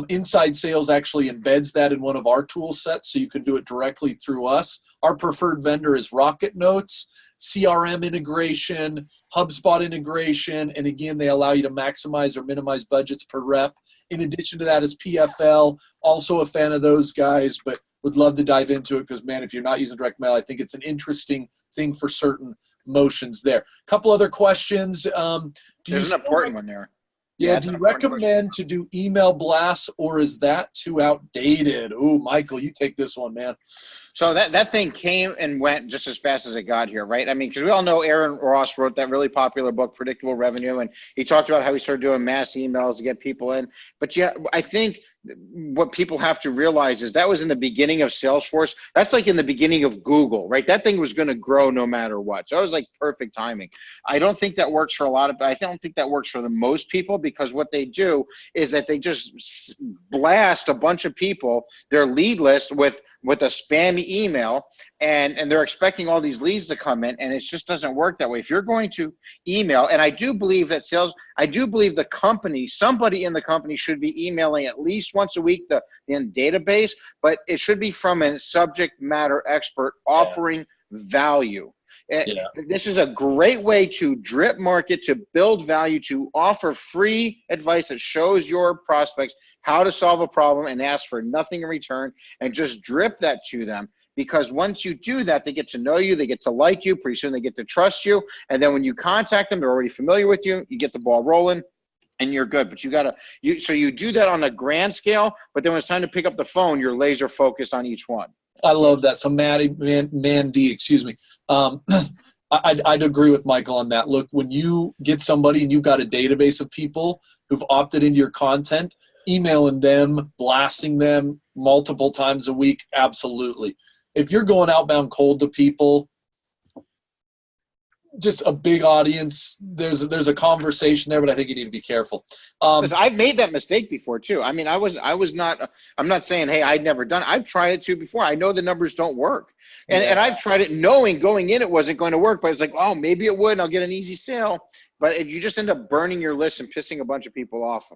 S1: Inside Sales actually embeds that in one of our tool sets, so you can do it directly through us. Our preferred vendor is Rocket Notes, CRM integration, HubSpot integration, and again, they allow you to maximize or minimize budgets per rep. In addition to that is PFL, also a fan of those guys, but would love to dive into it because, man, if you're not using direct mail, I think it's an interesting thing for certain motions there. Couple other questions.
S2: There's an important one there.
S1: Yeah, do you recommend to do email blasts, or is that too outdated? Ooh, Michael, you take this one, man.
S2: So that thing came and went just as fast as it got here, right? I mean, because we all know Aaron Ross wrote that really popular book, Predictable Revenue, and he talked about how he started doing mass emails to get people in. But yeah, I think what people have to realize is that was in the beginning of Salesforce. That's like in the beginning of Google, right? That thing was going to grow no matter what. So it was like perfect timing. I don't think that works for I don't think that works for the most people, because what they do is that they just blast a bunch of people, their lead list with a spammy email, and they're expecting all these leads to come in, and it just doesn't work that way. If you're going to email, and I do believe that the company, somebody in the company should be emailing at least once a week in database, but it should be from a subject matter expert offering value. Yeah. This is a great way to drip market, to build value, to offer free advice that shows your prospects how to solve a problem and ask for nothing in return, and just drip that to them. Because once you do that, they get to know you, they get to like you, pretty soon they get to trust you, and then when you contact them, they're already familiar with you, you get the ball rolling, and you're good. But so you do that on a grand scale, but then when it's time to pick up the phone, you're laser focused on each one.
S1: I love that. So Mandy, excuse me. I'd agree with Michael on that. Look, when you get somebody and you've got a database of people who've opted into your content, emailing them, blasting them multiple times a week, absolutely. if you're going outbound cold to people, just a big audience, there's a conversation there, but I think you need to be careful.
S2: Because I've made that mistake before too. I mean, I'm not saying, hey, I'd never done it. I've tried it too before. I know the numbers don't work. And I've tried it knowing going in it wasn't going to work, but it's like, oh, maybe it would, and I'll get an easy sale. But you just end up burning your list and pissing a bunch of people off,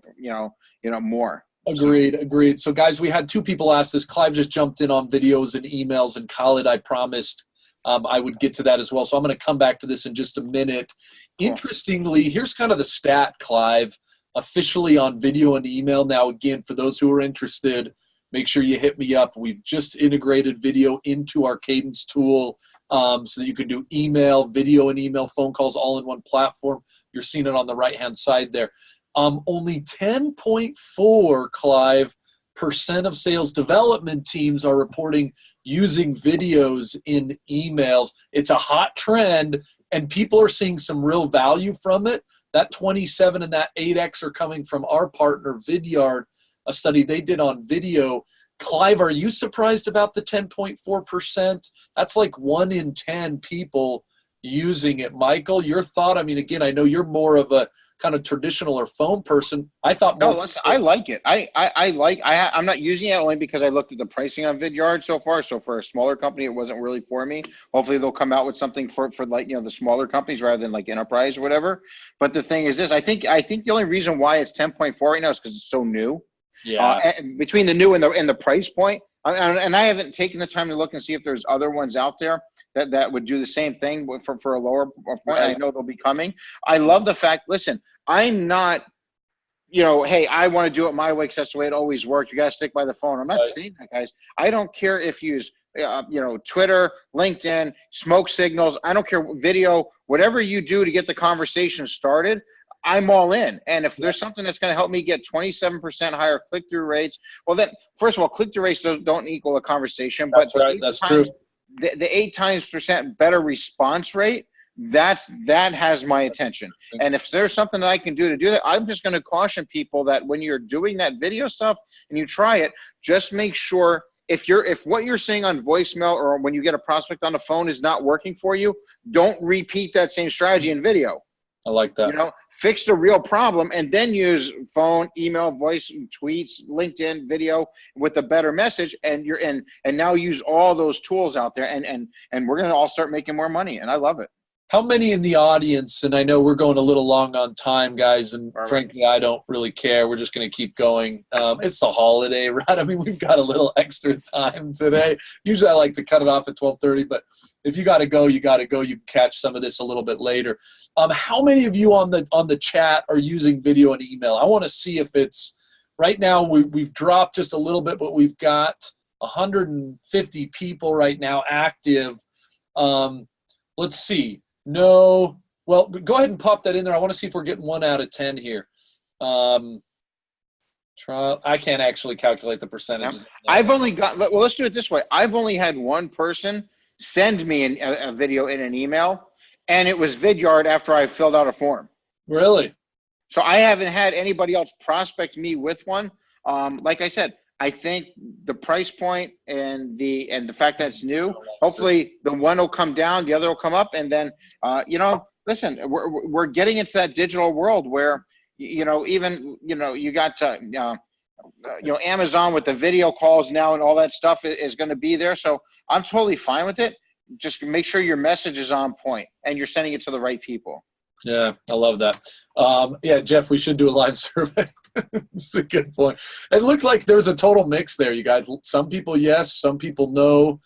S2: more.
S1: Agreed. So guys, we had 2 people ask this. Clive just jumped in on videos and emails, and Khalid, I promised I would get to that as well. So I'm going to come back to this in just a minute. Cool. Interestingly, here's kind of the stat, Clive, officially on video and email. Now, again, for those who are interested, make sure you hit me up. We've just integrated video into our Cadence tool so that you can do email, video, and email phone calls all in one platform. You're seeing it on the right-hand side there. Only 10.4, Clive, % of sales development teams are reporting using videos in emails. It's a hot trend, and people are seeing some real value from it. That 27 and that 8X are coming from our partner, Vidyard, a study they did on video. Clive, are you surprised about the 10.4%? That's like 1 in 10 people using it. Michael, your thought? I mean, again, I know you're more of a kind of traditional or phone person. I thought more.
S2: No, listen, I like it. I'm not using it only because I looked at the pricing on Vidyard so far. So for a smaller company, it wasn't really for me. Hopefully they'll come out with something for like, the smaller companies rather than like enterprise or whatever. But the thing is this, I think the only reason why it's 10.4 right now is because it's so new.
S1: Yeah.
S2: And between the new and the price point, and I haven't taken the time to look and see if there's other ones out there that would do the same thing for a lower point. Right. I know they'll be coming. I love the fact, listen, I'm not, hey, I want to do it my way because that's the way it always worked. You got to stick by the phone. I'm not saying that, guys. I don't care if you use, Twitter, LinkedIn, smoke signals. I don't care, video, whatever you do to get the conversation started. I'm all in. And if there's something that's going to help me get 27% higher click-through rates, well, then, first of all, click-through rates don't equal a conversation.
S1: That's right. That's true.
S2: The 8% better response rate, that has my attention. And if there's something that I can do that, I'm just going to caution people that when you're doing that video stuff and you try it, just make sure if what you're saying on voicemail or when you get a prospect on the phone is not working for you, don't repeat that same strategy in video.
S1: I like that.
S2: Fix the real problem and then use phone, email, voice, tweets, LinkedIn, video with a better message. And now use all those tools out there and we're going to all start making more money. And I love it.
S1: How many in the audience, and I know we're going a little long on time, guys, and frankly, I don't really care. We're just going to keep going. It's the holiday, right? I mean, we've got a little extra time today. Usually I like to cut it off at 12:30, but if you got to go, you got to go. You can catch some of this a little bit later. How many of you on the chat are using video and email? I want to see if it's right now. We've dropped just a little bit, but we've got 150 people right now active. Let's see. No. Well, go ahead and pop that in there. I want to see if we're getting 1 out of 10 here. I can't actually calculate the percentages.
S2: I've only got, well, let's do it this way. I've only had one person send me a video in an email, and it was Vidyard after I filled out a form.
S1: Really?
S2: So I haven't had anybody else prospect me with one. Like I said, I think the price point and the fact that it's new, hopefully the one will come down, the other will come up, and then listen, we're getting into that digital world where you got Amazon with the video calls now and all that stuff is going to be there. So I'm totally fine with it. Just make sure your message is on point and you're sending it to the right people.
S1: Yeah, I love that. Yeah, Jeff, we should do a live survey. It's a good point. It looks like there's a total mix there, you guys. Some people yes, some people no.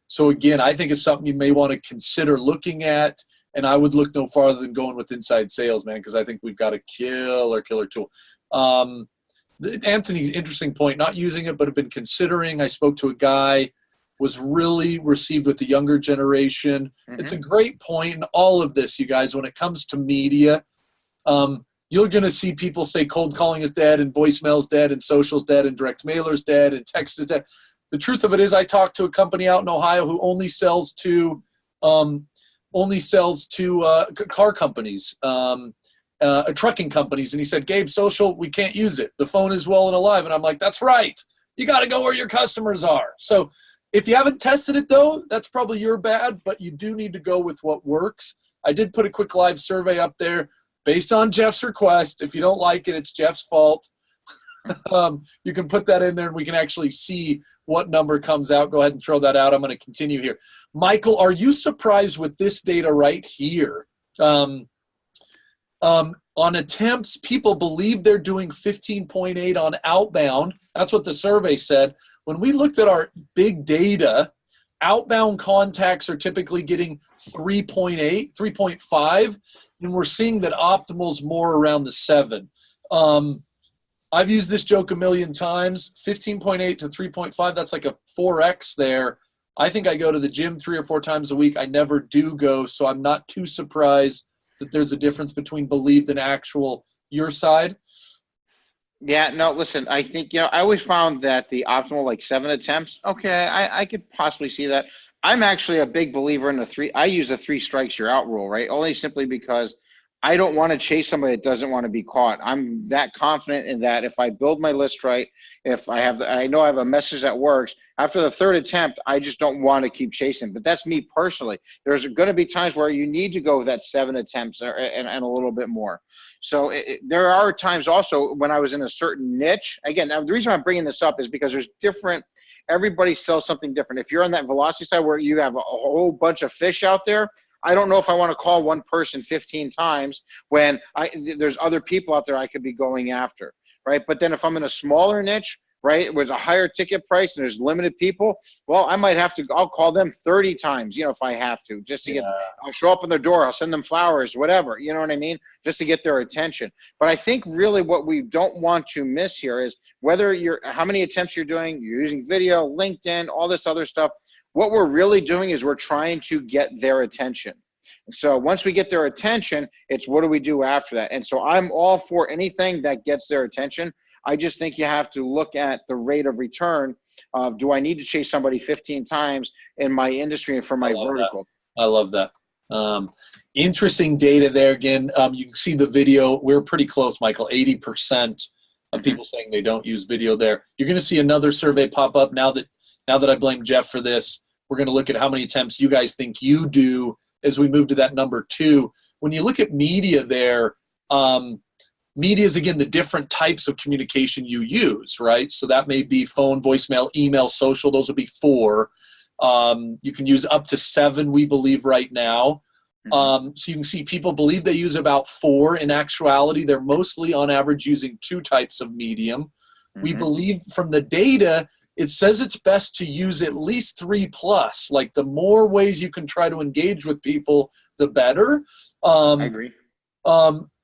S1: So again, I think it's something you may want to consider looking at, and I would look no farther than going with inside sales, man, because I think we've got a killer tool. Anthony's interesting point, not using it, but have been considering. I spoke to a guy, was really received with the younger generation. Mm-hmm. It's a great point in all of this, you guys, when it comes to media. You're going to see people say cold calling is dead and voicemail's dead and social's dead and direct mailer's dead and text is dead. The truth of it is I talked to a company out in Ohio who only sells to car companies, trucking companies. And he said, Gabe, social, we can't use it. The phone is well and alive. And I'm like, that's right. You got to go where your customers are. So If you haven't tested it, though, that's probably your bad, but you do need to go with what works. I did put a quick live survey up there based on Jeff's request. If you don't like it, it's Jeff's fault. You can put that in there, and we can actually see what number comes out. Go ahead and throw that out. I'm going to continue here. Michael, are you surprised with this data right here? On attempts, people believe they're doing 15.8 on outbound. That's what the survey said. When we looked at our big data, outbound contacts are typically getting 3.8, 3.5, and we're seeing that optimal's more around the 7. I've used this joke a million times. 15.8 to 3.5, that's like a 4x there. I think I go to the gym 3 or 4 times a week. I never do go, so I'm not too surprised that there's a difference between believed and actual. Your side?
S2: Yeah, no, listen, I think, I always found that the optimal, like 7 attempts, okay, I could possibly see that. I'm actually a big believer in I use the 3 strikes you're out rule, right? Only simply because I don't want to chase somebody that doesn't want to be caught. I'm that confident in that if I build my list right, if I know I have a message that works, after the 3rd attempt, I just don't want to keep chasing. But that's me personally. There's going to be times where you need to go with that 7 attempts and a little bit more. So there are times also when I was in a certain niche. Again, the reason I'm bringing this up is because there's everybody sells something different. If you're on that velocity side where you have a whole bunch of fish out there, I don't know if I want to call one person 15 times when there's other people out there I could be going after, right? But then if I'm in a smaller niche, right, with a higher ticket price and there's limited people, well, I'll call them 30 times, if I have to, just to I'll show up on their door, I'll send them flowers, whatever, you know what I mean? Just to get their attention. But I think really what we don't want to miss here is how many attempts you're doing, you're using video, LinkedIn, all this other stuff. What we're really doing is we're trying to get their attention. So once we get their attention, it's what do we do after that? And so I'm all for anything that gets their attention. I just think you have to look at the rate of return of, do I need to chase somebody 15 times in my industry and for my vertical?
S1: I love that. Interesting data there. Again, you can see the video. We're pretty close, Michael, 80% of people saying they don't use video there. You're going to see another survey pop up now that I blame Jeff for this. We're going to look at how many attempts you guys think you do as we move to that number 2. When you look at media there, media is, again, the different types of communication you use, right? So that may be phone, voicemail, email, social. Those would be 4. You can use up to 7, we believe, right now. So you can see people believe they use about 4. In actuality, they're mostly on average using 2 types of medium. We believe from the data, it says it's best to use at least 3+. Like the more ways you can try to engage with people, the better.
S2: I agree.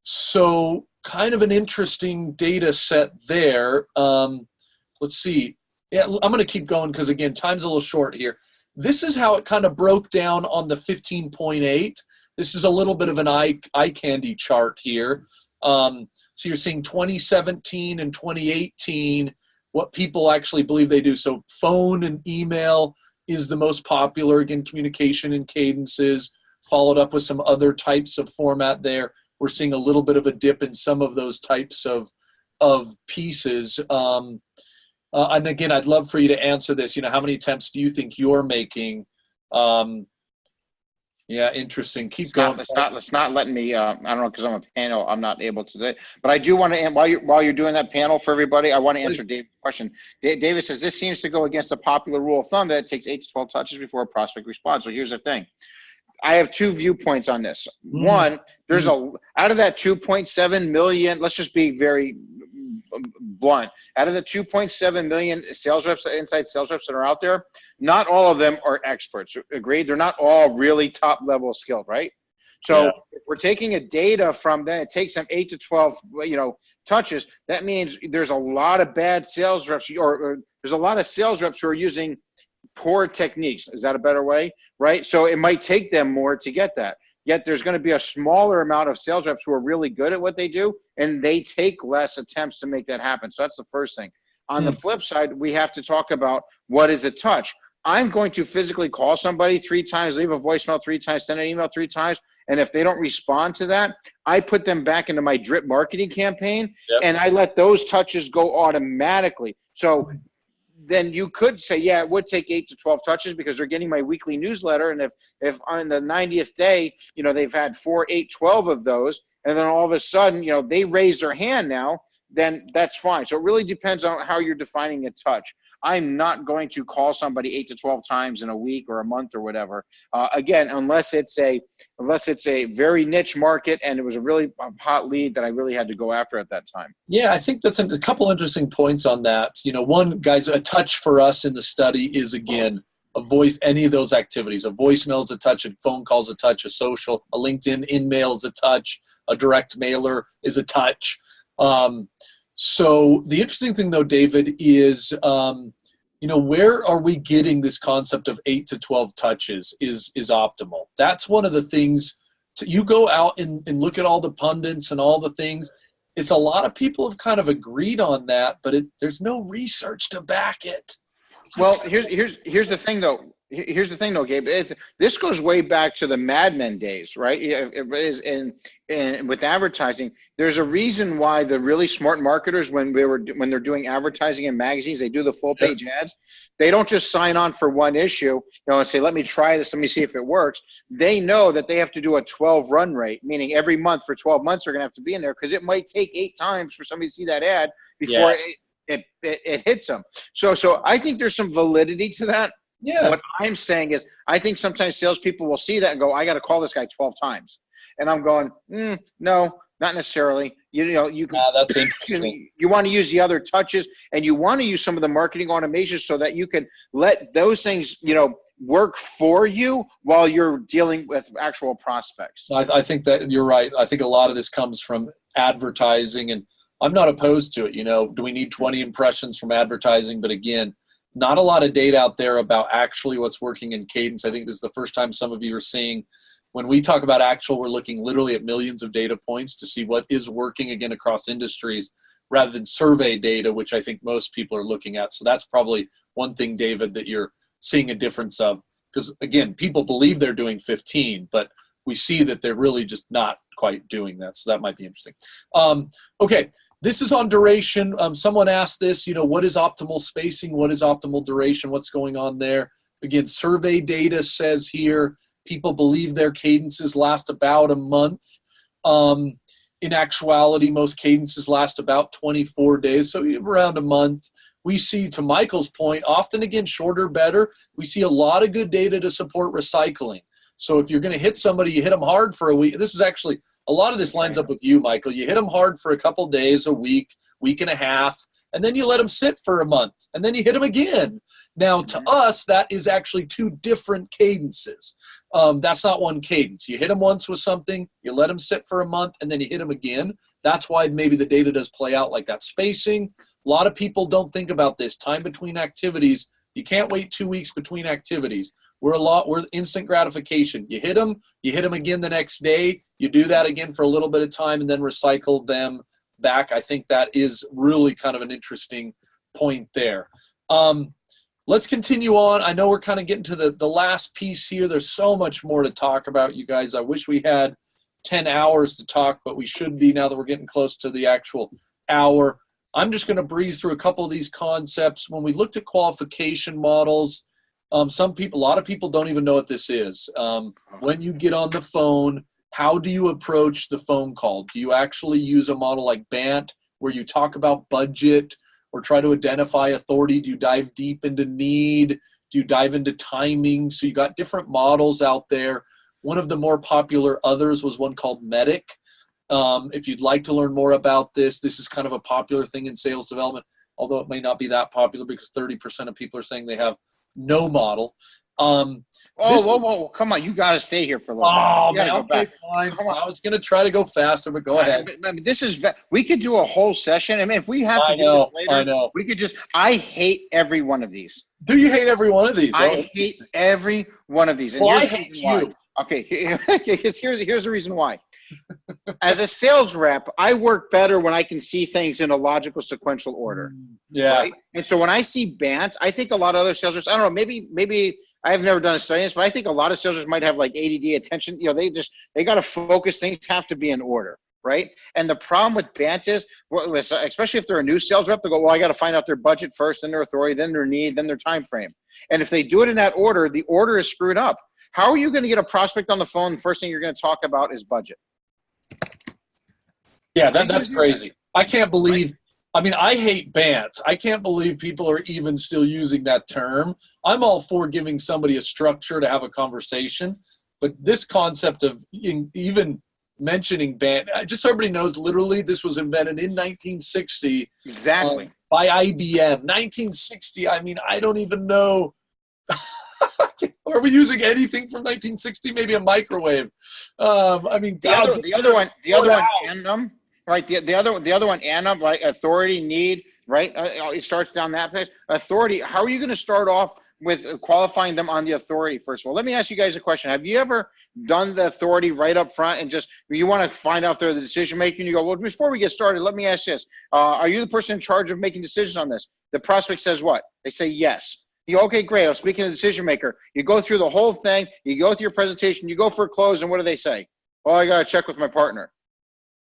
S1: So kind of an interesting data set there. Let's see. Yeah, I'm going to keep going because, again, time's a little short here. This is how it kind of broke down on the 15.8. This is a little bit of an eye candy chart here. So you're seeing 2017 and 2018, what people actually believe they do. So phone and email is the most popular, again, communication and cadences, followed up with some other types of format there. We're seeing a little bit of a dip in some of those types of pieces. And again, I'd love for you to answer this. How many attempts do you think you're making? Yeah, interesting. Keep going.
S2: It's not letting me. I don't know, because I'm a panel. I'm not able to do it. But I do want to. While you're doing that panel for everybody, I want to answer David's question. David says this seems to go against the popular rule of thumb that it takes 8 to 12 touches before a prospect responds. So here's the thing. I have 2 viewpoints on this. One, there's out of that 2.7 million. Let's just be very blunt. Out of the 2.7 million sales reps, inside sales reps that are out there, not all of them are experts. Agreed? They're not all really top level skilled, right? So if we're taking a data from that, it takes them 8 to 12, touches. That means there's a lot of bad sales reps, or there's a lot of sales reps who are using poor techniques. Is that a better way? Right? So it might take them more to get that. Yet there's going to be a smaller amount of sales reps who are really good at what they do, and they take less attempts to make that happen. So that's the first thing. On the flip side, we have to talk about what is a touch. I'm going to physically call somebody 3 times, leave a voicemail 3 times, send an email 3 times, and if they don't respond to that, I put them back into my drip marketing campaign, and I let those touches go automatically. So then you could say, yeah, it would take 8 to 12 touches because they're getting my weekly newsletter. And if on the 90th day, they've had 4, 8, 12 of those, and then all of a sudden, they raise their hand now, then that's fine. So it really depends on how you're defining a touch. I'm not going to call somebody 8 to 12 times in a week or a month or whatever. Again, unless it's a very niche market and it was a really hot lead that I really had to go after at that time.
S1: Yeah, I think that's a couple interesting points on that. One, guys, a touch for us in the study is, again, any of those activities. A voicemail is a touch, a phone call is a touch, a social, a LinkedIn in-mail is a touch, a direct mailer is a touch. So the interesting thing, though, David, is, where are we getting this concept of 8 to 12 touches is optimal? That's one of the things. You go out and look at all the pundits and all the things. It's a lot of people have kind of agreed on that, but there's no research to back it.
S2: Well, here's the thing, though. Here's the thing, though, Gabe. This goes way back to the Mad Men days, right? It is, and with advertising, there's a reason why the really smart marketers, when they're doing advertising in magazines, they do the full page ads. They don't just sign on for one issue, and say, "Let me try this. Let me see if it works." They know that they have to do a 12 run rate, meaning every month for 12 months they're going to have to be in there because it might take 8 times for somebody to see that ad before it hits them. So I think there's some validity to that.
S1: Yeah.
S2: What I'm saying is, I think sometimes salespeople will see that and go, "I got to call this guy 12 times," and I'm going, "No, not necessarily." You can.
S1: That's interesting.
S2: You want to use the other touches, and you want to use some of the marketing automations so that you can let those things, work for you while you're dealing with actual prospects.
S1: I think that you're right. I think a lot of this comes from advertising, and I'm not opposed to it. Do we need 20 impressions from advertising? But again, not a lot of data out there about actually what's working in Cadence. I think this is the first time some of you are seeing. When we talk about actual, we're looking literally at millions of data points to see what is working, again, across industries rather than survey data, which I think most people are looking at. So that's probably one thing, David, that you're seeing a difference of. Because, again, people believe they're doing 15, but we see that they're really just not quite doing that. So that might be interesting. Okay. This is on duration. Someone asked this, what is optimal spacing? What is optimal duration? What's going on there? Again, survey data says here, people believe their cadences last about a month. In actuality, most cadences last about 24 days, so around a month. We see, to Michael's point, often, again, shorter, better. We see a lot of good data to support recycling. So if you're going to hit somebody, you hit them hard for a week. This is actually, a lot of this lines up with you, Michael. You hit them hard for a couple days, a week, week and a half, and then you let them sit for a month, and then you hit them again. Now, to us, that is actually 2 different cadences. That's not one cadence. You hit them once with something, you let them sit for a month, and then you hit them again. That's why maybe the data does play out like that. Spacing, a lot of people don't think about this. Time between activities, you can't wait 2 weeks between activities. We're instant gratification. You hit them again the next day. You do that again for a little bit of time and then recycle them back. I think that is really kind of an interesting point there. Let's continue on. I know we're kind of getting to the last piece here. There's so much more to talk about, you guys. I wish we had 10 hours to talk, but we should be now that we're getting close to the actual hour. I'm just going to breeze through a couple of these concepts. When we looked at qualification models, a lot of people don't even know what this is. When you get on the phone, how do you approach the phone call? Do you actually use a model like BANT where you talk about budget or try to identify authority? Do you dive deep into need? Do you dive into timing? So you got different models out there. One of the more popular others was one called MEDIC. If you'd like to learn more about this is kind of a popular thing in sales development, although it may not be that popular because 30% of people are saying they have no model.
S2: Whoa, come on. You got to stay here for a little bit.
S1: Oh, man, okay, fine. I was going to try to go faster, but go ahead.
S2: I mean, we could do a whole session. I mean, if we have to do this later,
S1: I know.
S2: We could I hate every one of these.
S1: Do you hate every one of these?
S2: I hate every one of these. And
S1: I hate you.
S2: Why. Okay, here's the reason why. As a sales rep, I work better when I can see things in a logical sequential order.
S1: Yeah.
S2: Right? And so when I see BANT, I think a lot of other sales reps, I don't know, maybe I've never done a study on this, but I think a lot of sales reps might have like ADD attention. They got to focus. Things have to be in order. right? And the problem with BANT is, especially if they're a new sales rep, they go, well, I got to find out their budget first, then their authority, then their need, then their time frame. And if they do it in that order, the order is screwed up. How are you going to get a prospect on the phone? The first thing you're going to talk about is budget.
S1: Yeah, that's crazy. I can't believe, I mean, I hate BANT. I can't believe people are even still using that term. I'm all for giving somebody a structure to have a conversation, but this concept of even mentioning BANT, just so everybody knows, literally this was invented in 1960.
S2: Exactly.
S1: By IBM. 1960, I mean, I don't even know. Are we using anything from 1960? Maybe a microwave. I mean,
S2: the other one, Annum, right? The other one, Annum, right? Authority, need, right? It starts down that page. Authority. How are you going to start off with qualifying them on the authority? First of all, let me ask you guys a question. Have you ever done the authority right up front and just, you want to find out if they're the decision maker, and you go, well, before we get started, let me ask this. Are you the person in charge of making decisions on this? The prospect says what? They say yes. You go, okay, great. I'm speaking to the decision maker. You go through the whole thing. You go through your presentation. You go for a close, and what do they say? Oh, I got to check with my partner.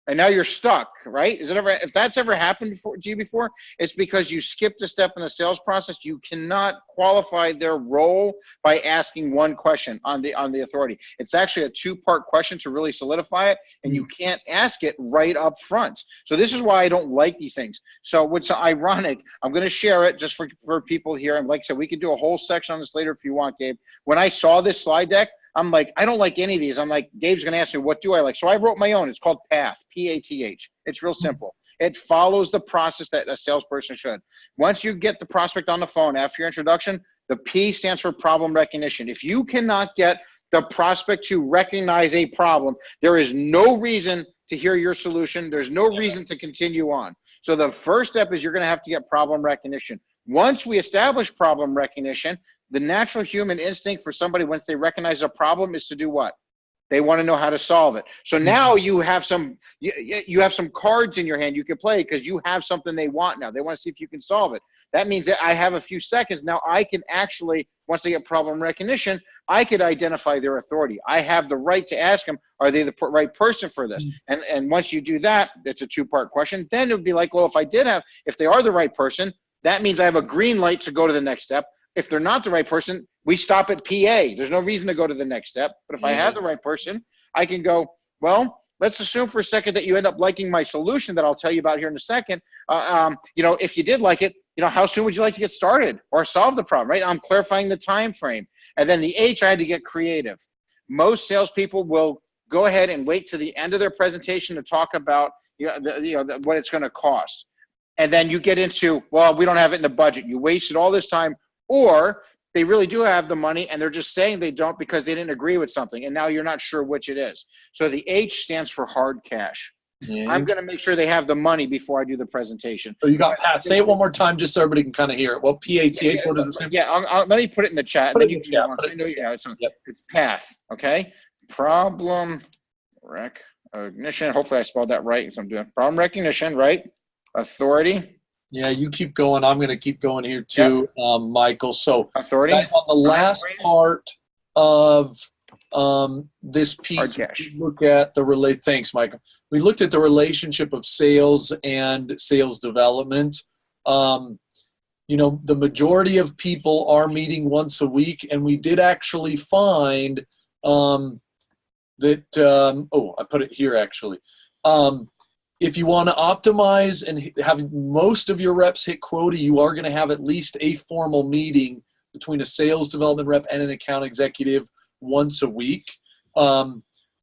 S2: And now you're stuck, right? If that's ever happened to you before, it's because you skipped a step in the sales process. You cannot qualify their role by asking one question on the authority. It's actually a two-part question to really solidify it, and you can't ask it right up front. So this is why I don't like these things. So what's ironic, I'm going to share it just for people here. And like I said, we can do a whole section on this later if you want, Gabe. When I saw this slide deck, I'm like, I don't like any of these. I'm like, Gabe's going to ask me, what do I like? So I wrote my own. It's called PATH, P-A-T-H. It's real simple. It follows the process that a salesperson should. Once you get the prospect on the phone after your introduction, the P stands for problem recognition. If you cannot get the prospect to recognize a problem, there is no reason to hear your solution. There's no reason to continue on. So the first step is you're going to have to get problem recognition. Once we establish problem recognition, the natural human instinct for somebody once they recognize a problem is to do what? They want to know how to solve it. So now you have some cards in your hand you can play because you have something they want now. They want to see if you can solve it. That means that I have a few seconds. Now I can actually, once they get problem recognition, I could identify their authority. I have the right to ask them, are they the right person for this? And once you do that, it's a two-part question. Then it would be like, well, if they are the right person, that means I have a green light to go to the next step. If they're not the right person, we stop at PA. There's no reason to go to the next step. But if I have the right person, I can go, well, let's assume for a second that you end up liking my solution that I'll tell you about here in a second. If you did like it, how soon would you like to get started or solve the problem, right? I'm clarifying the time frame. And then the H, I had to get creative. Most salespeople will go ahead and wait to the end of their presentation to talk about what it's going to cost. And then you get into, well, we don't have it in the budget. You wasted all this time. Or they really do have the money and they're just saying they don't because they didn't agree with something. And now you're not sure which it is. So the H stands for hard cash. Yeah. I'm going to make sure they have the money before I do the presentation.
S1: So you got PATH. Say it one more time just so everybody can kind of hear it. Well, P-A-T-H, what does it say?
S2: Yeah, let me put it in the chat. And then you can it's PATH, okay? Problem recognition. Hopefully I spelled that right. So I'm doing problem recognition, right? Authority.
S1: Yeah, you keep going. I'm going to keep going here too, Michael. So
S2: authority.
S1: Guys, on the last part of this piece, we look at the Thanks, Michael. We looked at the relationship of sales and sales development. The majority of people are meeting once a week, and we did actually find that. I put it here actually. If you want to optimize and have most of your reps hit quota, you are going to have at least a formal meeting between a sales development rep and an account executive once a week. The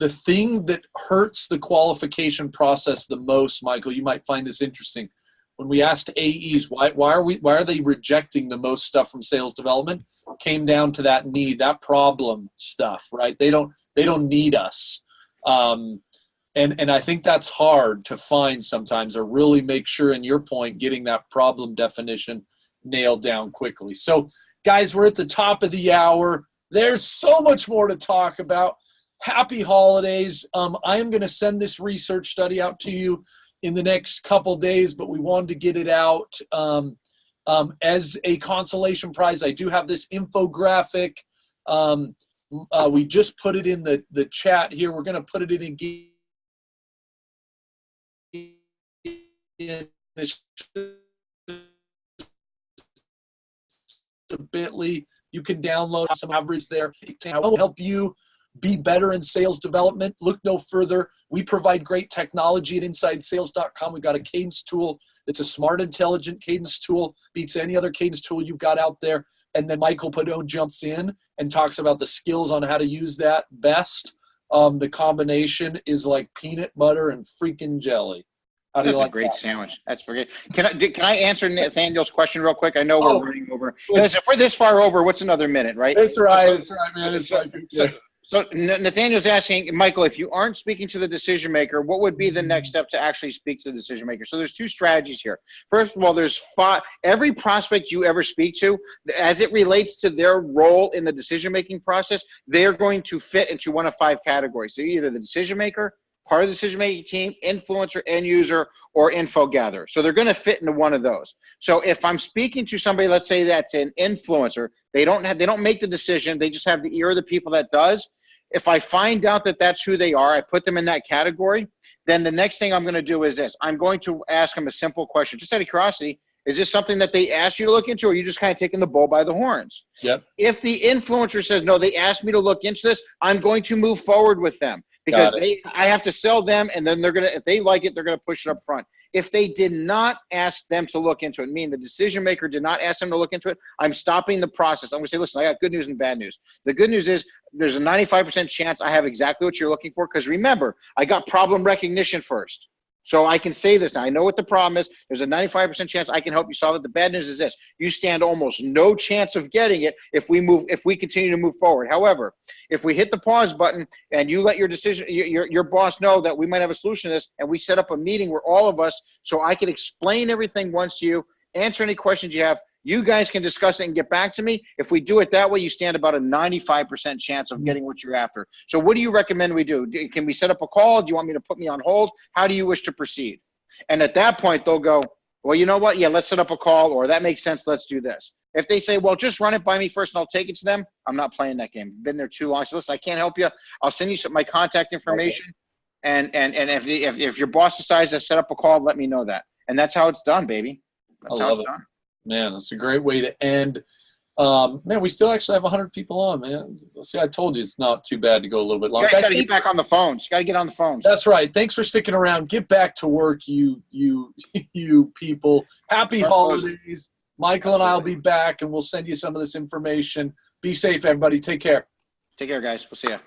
S1: thing that hurts the qualification process the most, Michael, you might find this interesting. When we asked AEs why are they rejecting the most stuff from sales development, came down to that need, that problem stuff, right? They don't need us. And I think that's hard to find sometimes, or really make sure, in your point, getting that problem definition nailed down quickly. So, guys, we're at the top of the hour. There's so much more to talk about. Happy holidays. I am going to send this research study out to you in the next couple days, but we wanted to get it out as a consolation prize. I do have this infographic. We just put it in the chat here. We're going to put it in again. it's bit.ly. You can download some average there. It will help you be better in sales development. Look no further. We provide great technology at InsideSales.com. We've got a cadence tool. It's a smart, intelligent cadence tool. Beats any other cadence tool you've got out there. And then Michael Pedone jumps in and talks about the skills on how to use that best. The combination is like peanut butter and freaking jelly. How do
S2: That's
S1: you like
S2: a great
S1: that?
S2: sandwich. That's great. Can I answer Nathaniel's question real quick? I know
S1: Oh,
S2: we're running over. Because if we're this far over, what's another minute, right?
S1: It's right. It's right, man. It's like,
S2: So Nathaniel's asking, Michael, if you aren't speaking to the decision maker, what would be the next step to actually speak to the decision maker? So there's two strategies here. First of all, there's every prospect you ever speak to, as it relates to their role in the decision-making process, they're going to fit into one of 5 categories. So either the decision maker, part of the decision-making team, influencer, end user, or info gatherer. So they're going to fit into one of those. So if I'm speaking to somebody, let's say that's an influencer, they don't make the decision, they just have the ear of the people that does. If I find out that that's who they are, I put them in that category, then the next thing I'm going to do is this. I'm going to ask them a simple question. Just out of curiosity, is this something that they asked you to look into, or are you just kind of taking the bull by the horns?
S1: Yep.
S2: If the influencer says, no, they asked me to look into this, I'm going to move forward with them because I have to sell them, and then if they like it, they're going to push it up front. If they did not ask them to look into it, meaning the decision maker did not ask them to look into it, I'm stopping the process. I'm going to say, listen, I got good news and bad news. The good news is there's a 95% chance I have exactly what you're looking for, because remember, I got problem recognition first. So I can say this now. I know what the problem is. There's a 95% chance I can help you solve it. The bad news is this. You stand almost no chance of getting it if we continue to move forward. However, if we hit the pause button and you let your boss know that we might have a solution to this, and we set up a meeting where all of us, so I can explain everything once to you, answer any questions you have, you guys can discuss it and get back to me. If we do it that way, you stand about a 95% chance of getting what you're after. So what do you recommend we do? Can we set up a call? Do you want me to put me on hold? How do you wish to proceed? And at that point, they'll go, well, you know what? Yeah, let's set up a call, or that makes sense. Let's do this. If they say, well, just run it by me first and I'll take it to them, I'm not playing that game. Been there too long. So listen, I can't help you. I'll send you my contact information. Okay. And if your boss decides to set up a call, let me know that. And that's how it's done, baby. That's how it's done.
S1: Man, that's a great way to end. Man, we still actually have 100 people on, man. See, I told you it's not too bad to go a little bit longer.
S2: You guys got to get back on the phones. You got to get on the phones.
S1: That's right. Thanks for sticking around. Get back to work, you people. Happy holidays. Michael and I will be back, and we'll send you some of this information. Be safe, everybody. Take care.
S2: Take care, guys. We'll see you.